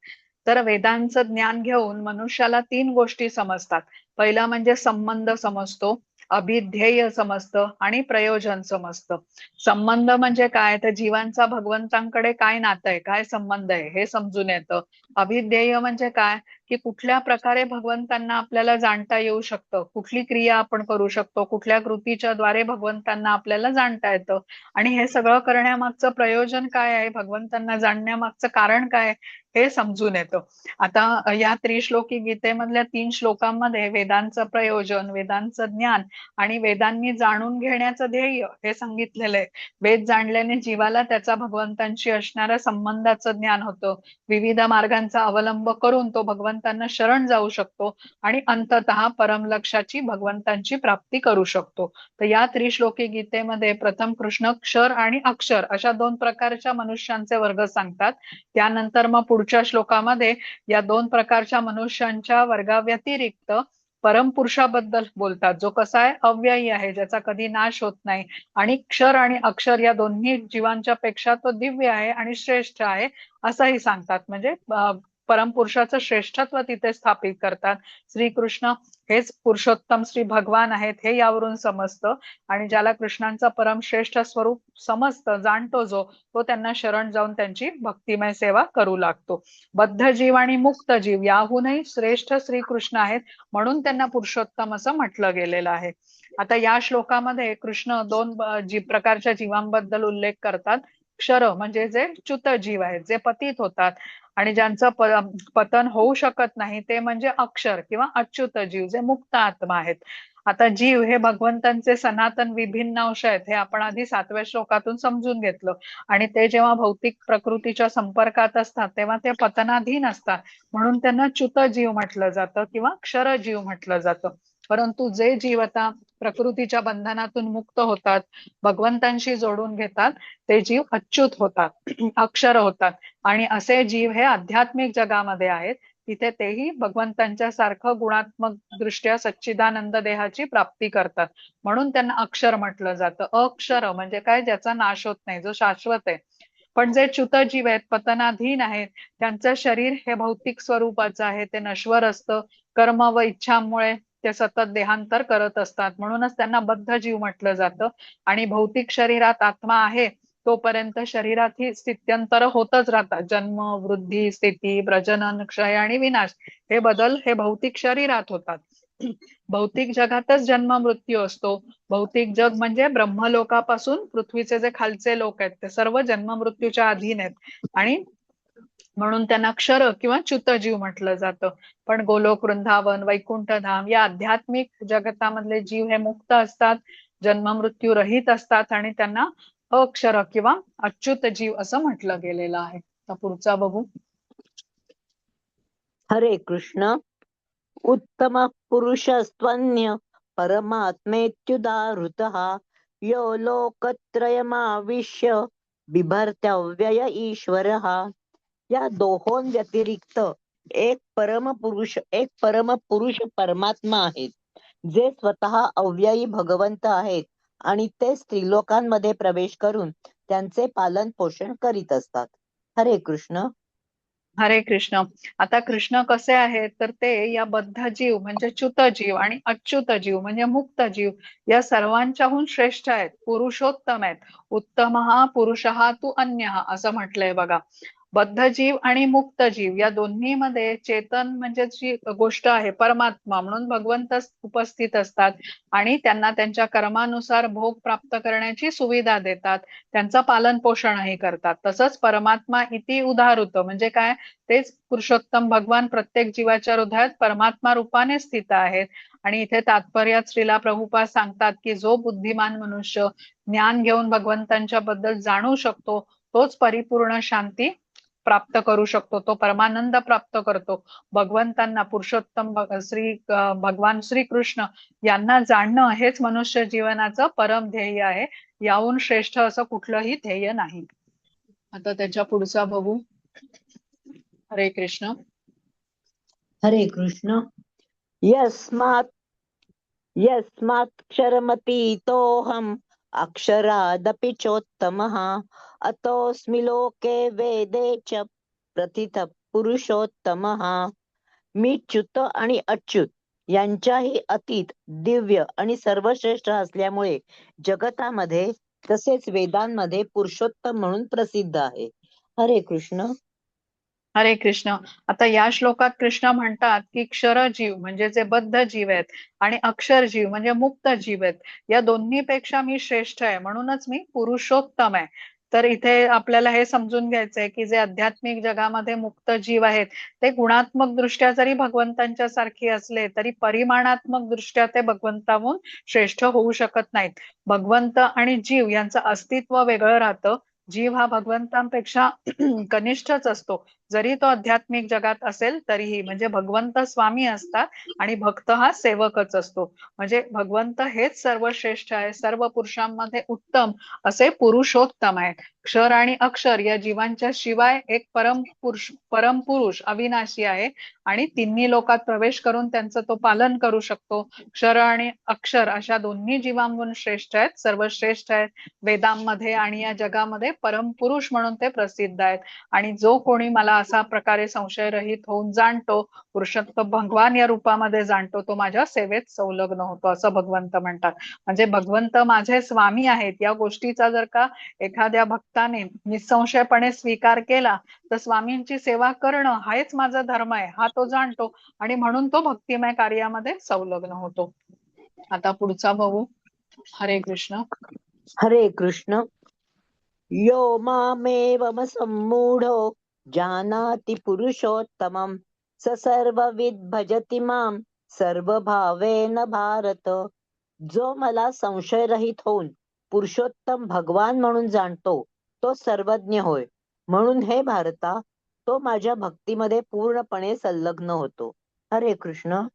तर वेदांचं ज्ञान घेऊन मनुष्याला 3 गोष्टी समजतात. पहिला म्हणजे संबंध समजतो, अभिध्येय समजतं आणि प्रयोजन समजतं. संबंध म्हणजे काय, तर जीवांचा भगवंतांकडे काय नातं आहे, काय संबंध आहे हे समजून येतं. अभिध्येय म्हणजे काय, की कुठल्या प्रकारे भगवंतांना आपल्याला जाणता येऊ शकतं, कुठली क्रिया आपण करू शकतो, कुठल्या कृतीच्या द्वारे भगवंतांना आपल्याला जाणता येतं आणि हे सगळं करण्यामागचं प्रयोजन काय आहे, भगवंतांना जाणण्यामागचं कारण काय, हे समजून येतं. आता या त्रिश्लोकी गीतेमधल्या 3 श्लोकांमध्ये वेदांचं प्रयोजन, वेदांचं ज्ञान आणि वेदांनी जाणून घेण्याचं ध्येय हे सांगितलेलं आहे. वेद जाणल्याने जीवाला त्याचा भगवंतांशी असणाऱ्या संबंधाचं ज्ञान होतं. विविध मार्गांचा अवलंब करून तो भगवंतांना शरण जाऊ शकतो आणि अंततः परमलक्ष्याची भगवंतांची प्राप्ती करू शकतो. तर या त्रिश्लोकी गीतेमध्ये प्रथम कृष्ण क्षर आणि अक्षर अशा 2 प्रकारच्या मनुष्यांचे वर्ग सांगतात. त्यानंतर मग पुढच्या श्लोकामध्ये या 2 प्रकारच्या मनुष्यांच्या वर्गाव्यतिरिक्त परमपुरुषाबद्दल बोलतात, जो कसा आहे, अव्ययी आहे, ज्याचा कधी नाश होत नाही. आणि क्षर आणि अक्षर या दोन्ही जीवांच्या पेक्षा तो दिव्य आहे आणि श्रेष्ठ आहे असंही सांगतात. म्हणजे परमपुरुषाचं श्रेष्ठत्व तिथे स्थापित करतात. श्रीकृष्ण हेच पुरुषोत्तम श्री भगवान आहेत हे यावरून समजतं आणि ज्याला कृष्णांचं परमश्रेष्ठ स्वरूप समजतं, जाणतो जो, तो त्यांना शरण जाऊन त्यांची भक्तिमय सेवा करू लागतो. बद्ध जीव आणि मुक्त जीव याहूनही श्रेष्ठ श्रीकृष्ण आहेत म्हणून त्यांना पुरुषोत्तम असं म्हटलं गेलेलं आहे. आता या श्लोकामध्ये कृष्ण 2 प्रकारच्या जीवांबद्दल उल्लेख करतात. क्षर म्हणजे जे च्युत जीव आहेत, जे पतित होतात, आणि ज्यांचं पतन होऊ शकत नाही ते म्हणजे अक्षर किंवा अच्युत जीव, जे मुक्त आत्मा आहेत. आता जीव हे भगवंतांचे सनातन विभिन्न अंश आहेत हे आपण आधी 7व्या श्लोकातून समजून घेतलं आणि ते जेव्हा भौतिक प्रकृतीच्या संपर्कात असतात तेव्हा ते पतनाधीन असतात म्हणून त्यांना च्युत जीव म्हटलं जातं किंवा क्षर जीव म्हटलं जातं. परंतु जे जीव आता प्रकृतीच्या बंधनातून मुक्त होतात, भगवंतांशी जोडून घेतात, ते जीव अच्युत होतात, अक्षर होतात आणि असे जीव हे आध्यात्मिक जगामध्ये आहेत. तिथे तेही भगवंतांच्या सारखं गुणात्मक दृष्ट्या सच्चिदानंद देहाची प्राप्ती करतात म्हणून त्यांना अक्षर म्हटलं जातं. अक्षर म्हणजे काय, ज्याचा नाश होत नाही, जो शाश्वत आहे. पण जे च्युत जीव आहेत, पतनाधीन आहेत, त्यांचं शरीर हे भौतिक स्वरूपाचं आहे, ते नश्वर असतं. कर्म व इच्छांमुळे ते सतत देहांतर करत असतात म्हणूनच त्यांना बद्ध जीव म्हटलं जातं. आणि भौतिक शरीरात आत्मा आहे तोपर्यंत शरीरात ही स्थित्यंतर होतच राहतात. जन्म, वृद्धी, स्थिती, प्रजनन, क्षय आणि विनाश हे बदल हे भौतिक शरीरात होतात. भौतिक जगातच जन्म मृत्यू असतो. भौतिक जग म्हणजे ब्रह्मलोकापासून पृथ्वीचे जे खालचे लोक आहेत ते सर्व जन्म मृत्यूच्या अधीन आहेत आणि म्हणून त्यांना क्षर किंवा च्युत जीव म्हटलं जातं. पण गोलोक, वृंदावन, वैकुंठ धाम या आध्यात्मिक जगतामधले जीव हे मुक्त असतात. जन्म मृत्यू रहित असतात आणि त्यांना अक्षर किंवा अच्युत जीव असं म्हटलं गेलेलं आहे. तर पुढचा बघू. हरे कृष्ण. उत्तम पुरुषस्त्वन्य परमात्मेत्युदाहृतः यो लोकत्रयमाविश्य बिभर्त्यव्यय ईश्वरः. या दोहों व्यतिरिक्त एक परमपुरुष परमात्मा आहेत, जे स्वतः अव्ययी भगवंत आहेत आणि ते स्त्रीलोकांमध्ये प्रवेश करून त्यांचे पालन पोषण करीत असतात. हरे कृष्ण. हरे कृष्ण. आता कृष्ण कसे आहेत तर ते या बद्ध जीव म्हणजे च्युत जीव आणि अच्युत जीव म्हणजे मुक्त जीव या सर्वांच्याहून श्रेष्ठ आहेत, पुरुषोत्तम आहेत. उत्तम हा पुरुष हा तू अन्य असं म्हटलंय बघा. बद्ध जीव आणि मुक्त जीव या दोन्ही मध्ये चेतन म्हणजे जी गोष्ट आहे परमात्मा म्हणून भगवंत उपस्थित असतात आणि त्यांना त्यांच्या कर्मानुसार भोग प्राप्त करण्याची सुविधा देतात, त्यांचं पालन पोषणही करतात. तसंच परमात्मा इति उदाहृत म्हणजे काय, तेच पुरुषोत्तम भगवान प्रत्येक जीवाच्या हृदयात परमात्मा रूपाने स्थित आहेत. आणि इथे तात्पर्यात श्रीला प्रभुपाद सांगतात की जो बुद्धिमान मनुष्य ज्ञान घेऊन भगवंतांच्या बद्दल जाणू शकतो तोच परिपूर्ण शांती प्राप्त करू शकतो, तो परमानंद प्राप्त करतो. भगवंतांना पुरुषोत्तम भगवान श्रीकृष्ण यांना जाणणं हेच मनुष्य जीवनाचं परम ध्येय आहे. याहून श्रेष्ठ असं कुठलंही ध्येय नाही. आता त्याच्या पुढचा बघू. हरे कृष्ण. हरे कृष्ण. यस्मात् यस्माक्षरमतीतोऽहम् अक्षरादपि चोत्तमः अतोऽस्मि लोके वेदे च प्रथितः पुरुषोत्तमः. मी च्युत आणि अच्युत यांच्याही अतीत, दिव्य आणि सर्वश्रेष्ठ असल्यामुळे जगतामध्ये तसेच वेदांमध्ये पुरुषोत्तम म्हणून प्रसिद्ध आहे. हरे कृष्ण. हरे कृष्ण. आता या श्लोकात कृष्ण म्हणतात की क्षरजीव म्हणजे जे बद्ध जीव आहेत आणि अक्षर जीव म्हणजे मुक्त जीव आहेत, या दोन्हीपेक्षा मी श्रेष्ठ आहे म्हणूनच मी पुरुषोत्तम आहे. तर इथे आपल्याला हे समजून घ्यायचंय की जे आध्यात्मिक जगामध्ये मुक्त जीव आहेत ते गुणात्मक दृष्ट्या जरी भगवंतांच्या सारखी असले तरी परिमाणात्मक दृष्ट्या ते भगवंताहून श्रेष्ठ होऊ शकत नाहीत. भगवंत आणि जीव यांचं अस्तित्व वेगळं राहतं. जीव हा भगवंतांपेक्षा कनिष्ठच असतो, जरी तो आध्यात्मिक जगात असेल तरीही. म्हणजे भगवंत स्वामी असतात आणि भक्त हा सेवकच असतो. म्हणजे भगवंत हेच सर्वश्रेष्ठ आहे, सर्व पुरुषांमध्ये उत्तम असे पुरुषोत्तम आहे. क्षर आणि अक्षर या जीवांच्या शिवाय एक परमपुरुष अविनाशी आहे आणि तिन्ही लोकात प्रवेश करून त्यांचं तो पालन करू शकतो. क्षर आणि अक्षर अशा दोन्ही जीवांहून श्रेष्ठ आहेत, सर्वश्रेष्ठ आहेत वेदांमध्ये आणि या जगामध्ये परमपुरुष म्हणून ते प्रसिद्ध आहेत. आणि जो कोणी मला असा प्रकारे संशयरहित होऊन जाणतो, पुरुषोत्तम भगवान या रूपामध्ये जाणतो, तो माझ्या सेवेत संलग्न होतो असं भगवंत म्हणतात. म्हणजे भगवंत माझे स्वामी आहेत या गोष्टीचा जर का एखाद्या भक्ताने निसंशयपणे स्वीकार केला तर स्वामींची सेवा करणं हाच माझा धर्म आहे हा तो जाणतो आणि म्हणून तो भक्तिमय कार्यामध्ये संलग्न होतो. आता पुढचा बघू. हरे कृष्ण. हरे कृष्ण. यो मामेवमसम्मूढो जानाति पुरुषोत्तमं स सर्वविद् भजति मां सर्वभावेन भारत. जो मला संशयरहित होऊन पुरुषोत्तम भगवान म्हणून जाणतो तो सर्वज्ञ होय. म्हणून हे भारता, तो माझ्या भक्तीमध्ये पूर्णपणे संलग्न होतो. हरे कृष्ण.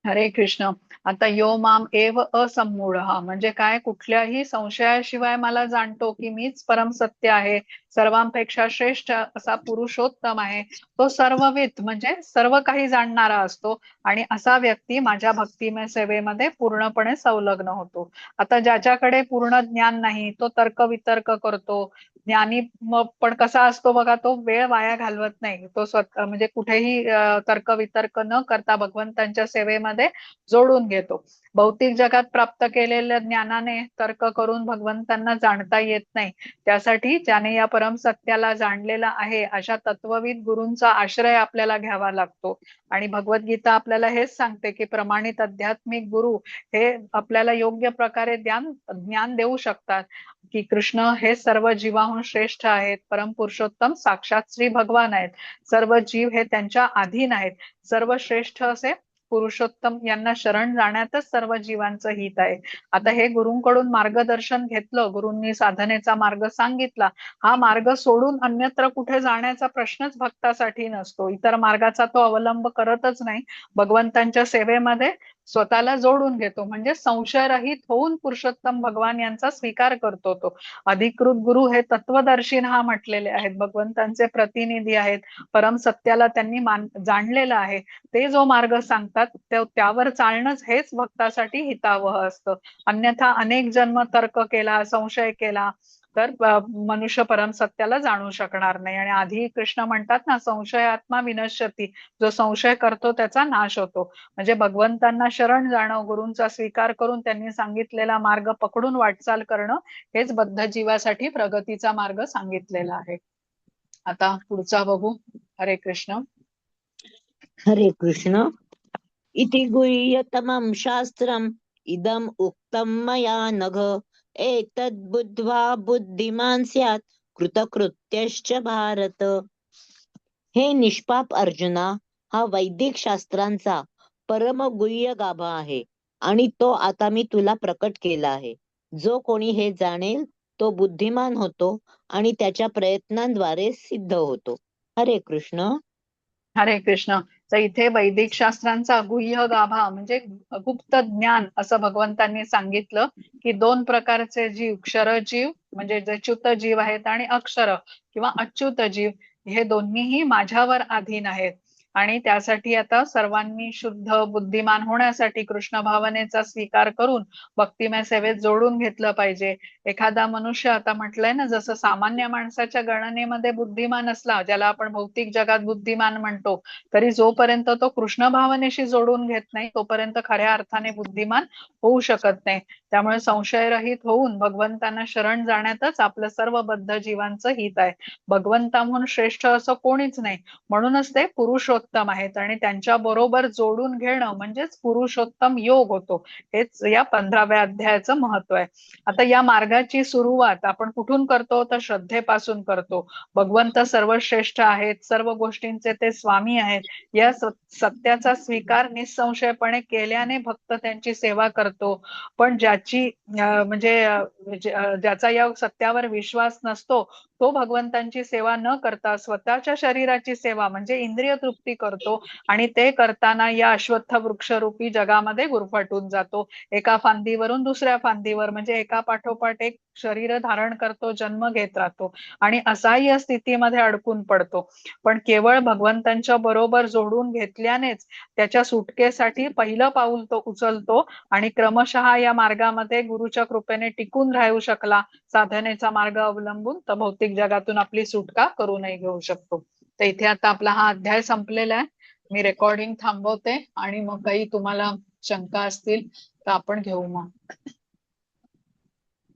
हरे कृष्ण. आता यो माम एव असम्मूढ म्हणजे काय, कुठल्याही संशयाशिवाय मला जाणतो की मीच परम सत्य आहे, सर्वांपेक्षा श्रेष्ठ असा पुरुषोत्तम आहे. तो सर्वविद म्हणजे सर्व काही जाणणारा असतो आणि असा व्यक्ती माझ्या भक्तिमय सेवेमध्ये पूर्णपणे संलग्न होतो. आता ज्याच्याकडे पूर्ण ज्ञान नाही तो तर्क वितर्क करतो. ज्ञानी मग पण कसा असतो बघा, तो वेळ वाया घालवत नाही, तो स्वतः म्हणजे कुठेही तर्क वितर्क न करता भगवंतांच्या सेवेमध्ये जोडून घेतो. भौतिक जगात प्राप्त केलेल्या ज्ञानाने तर्क करून भगवंतांना जाणता येत नाही. त्यासाठी ज्याने या परम सत्याला जाणलेला आहे अशा तत्वविद गुरूंचा आश्रय आपल्याला घ्यावा लागतो. आणि भगवद्गीता आपल्याला हेच सांगते की प्रमाणित आध्यात्मिक गुरु हे आपल्याला योग्य प्रकारे ज्ञान देऊ शकतात की कृष्ण हे सर्व जीवाहून श्रेष्ठ आहेत, परम पुरुषोत्तम साक्षात श्री भगवान आहेत, सर्व जीव हे त्यांच्या अधीन आहेत, सर्व श्रेष्ठ असे पुरुषोत्तम यांना शरण जाण्यातच सर्व जीवांचं हित आहे. आता हे गुरुंकडून मार्गदर्शन घेतलं, गुरूंनी साधनेचा मार्ग सांगितला, हा मार्ग सोडून अन्यत्र कुठे जाण्याचा प्रश्नच भक्तासाठी नसतो. इतर मार्गाचा तो अवलंब करतच नाही, भगवंतांच्या सेवेमध्ये स्वतःला जोडून घेतो, म्हणजे संशयरहित होऊन पुरुषोत्तम भगवान यांचा स्वीकार करतो. तो अधिकृत गुरु हे तत्वदर्शी हा म्हटलेले आहेत, भगवंतांचे प्रतिनिधी आहेत, परम सत्याला त्यांनी जाणलेलं आहे. ते जो मार्ग सांगतात त्यावर चालणंच हेच भक्तासाठी हितावह असतं. अन्यथा अनेक जन्म तर्क केला, संशय केला तर मनुष्य परम सत्याला जाणू शकणार नाही. आणि आधी कृष्ण म्हणतात ना, संशयात्मा विनश्यती, जो संशय करतो त्याचा नाश होतो. म्हणजे भगवंतांना शरण जाणं, गुरूंचा स्वीकार करून त्यांनी सांगितलेला मार्ग पकडून वाटचाल करणं, हेच बद्ध जीवासाठी प्रगतीचा मार्ग सांगितलेला आहे. आता पुढचा बघू. हरे कृष्ण. हरे कृष्ण. इति गुह्यतमं शास्त्रम् इदम् उक्तं मया नघ एतद् बुद्ध्वा बुद्धिमान् स्यात् कृतकृत्यश्च भारत. हे निष्पाप अर्जुना, हा वैदिक शास्त्रांचा परम गुह्य गाभा आहे आणि तो आता मी तुला प्रकट केला आहे. जो कोणी हे जाणेल तो बुद्धिमान होतो आणि त्याच्या प्रयत्नांद्वारे सिद्ध होतो. हरे कृष्ण. हरे कृष्ण. तर इथे वैदिक शास्त्रांचा गुह्य गाभा म्हणजे गुप्त ज्ञान असं भगवंतांनी सांगितलं, की दोन प्रकारचे जीव, क्षरजीव म्हणजे जे च्युत जीव आहेत आणि अक्षर किंवा अच्युत जीव, हे दोन्हीही माझ्यावर अधीन आहेत. आणि त्यासाठी आता सर्वांनी शुद्ध बुद्धिमान होण्यासाठी कृष्ण भावनेचा स्वीकार करून भक्तिमय सेवेत जोडून घेतलं पाहिजे. एखादा मनुष्य, आता म्हटलंय ना, जसं सामान्य माणसाच्या गणनेमध्ये बुद्धिमान असला, ज्याला आपण भौतिक जगात बुद्धिमान म्हणतो, तरी जोपर्यंत तो कृष्ण भावनेशी जोडून घेत नाही तोपर्यंत खऱ्या अर्थाने बुद्धिमान होऊ शकत नाही. त्यामुळे संशयरहित होऊन भगवंतांना शरण जाण्यातच आपलं सर्व बद्ध जीवांचं हित आहे. भगवंताहून श्रेष्ठ असं कोणीच नाही, म्हणूनच ते पुरुषोत्तम आहेत आणि त्यांच्या बरोबर जोडून घेणं म्हणजेच पुरुषोत्तम योग होतो. हेच या 15व्या अध्यायाचं महत्व आहे. आता या मार्गाची सुरुवात आपण कुठून करतो, तर श्रद्धेपासून करतो. भगवंत सर्वश्रेष्ठ आहेत, सर्व गोष्टींचे ते स्वामी आहेत, या सत्याचा स्वीकार निसंशयपणे केल्याने भक्त त्यांची सेवा करतो. पण ज्याचा या सत्यावर विश्वास नसतो, तो भगवंतांची सेवा न करता स्वतःच्या शरीराची सेवा म्हणजे इंद्रिय तृप्ती करतो आणि ते करताना या अश्वत्थ वृक्षरूपी जगामध्ये गुरफटून जातो. एका फांदीवरून दुसऱ्या फांदीवर म्हणजे एका पाठोपाठ एक शरीर धारण करतो, जन्म घेत राहतो आणि असहाय्य स्थितीमध्ये अडकून पडतो. पण केवळ भगवंतांच्या बरोबर जोडून घेतल्यानेच त्याच्या सुटकेसाठी पहिलं पाऊल तो उचलतो आणि क्रमशः या मार्गामध्ये गुरुच्या कृपेने टिकून राहू शकला, साधनेचा मार्ग अवलंबून, तर भौतिक जगातून आपली सुटका करूनही घेऊ शकतो. तर इथे आता आपला हा अध्याय संपलेला आहे. मी रेकॉर्डिंग थांबवते आणि मग काही तुम्हाला शंका असतील तर आपण घेऊ मग.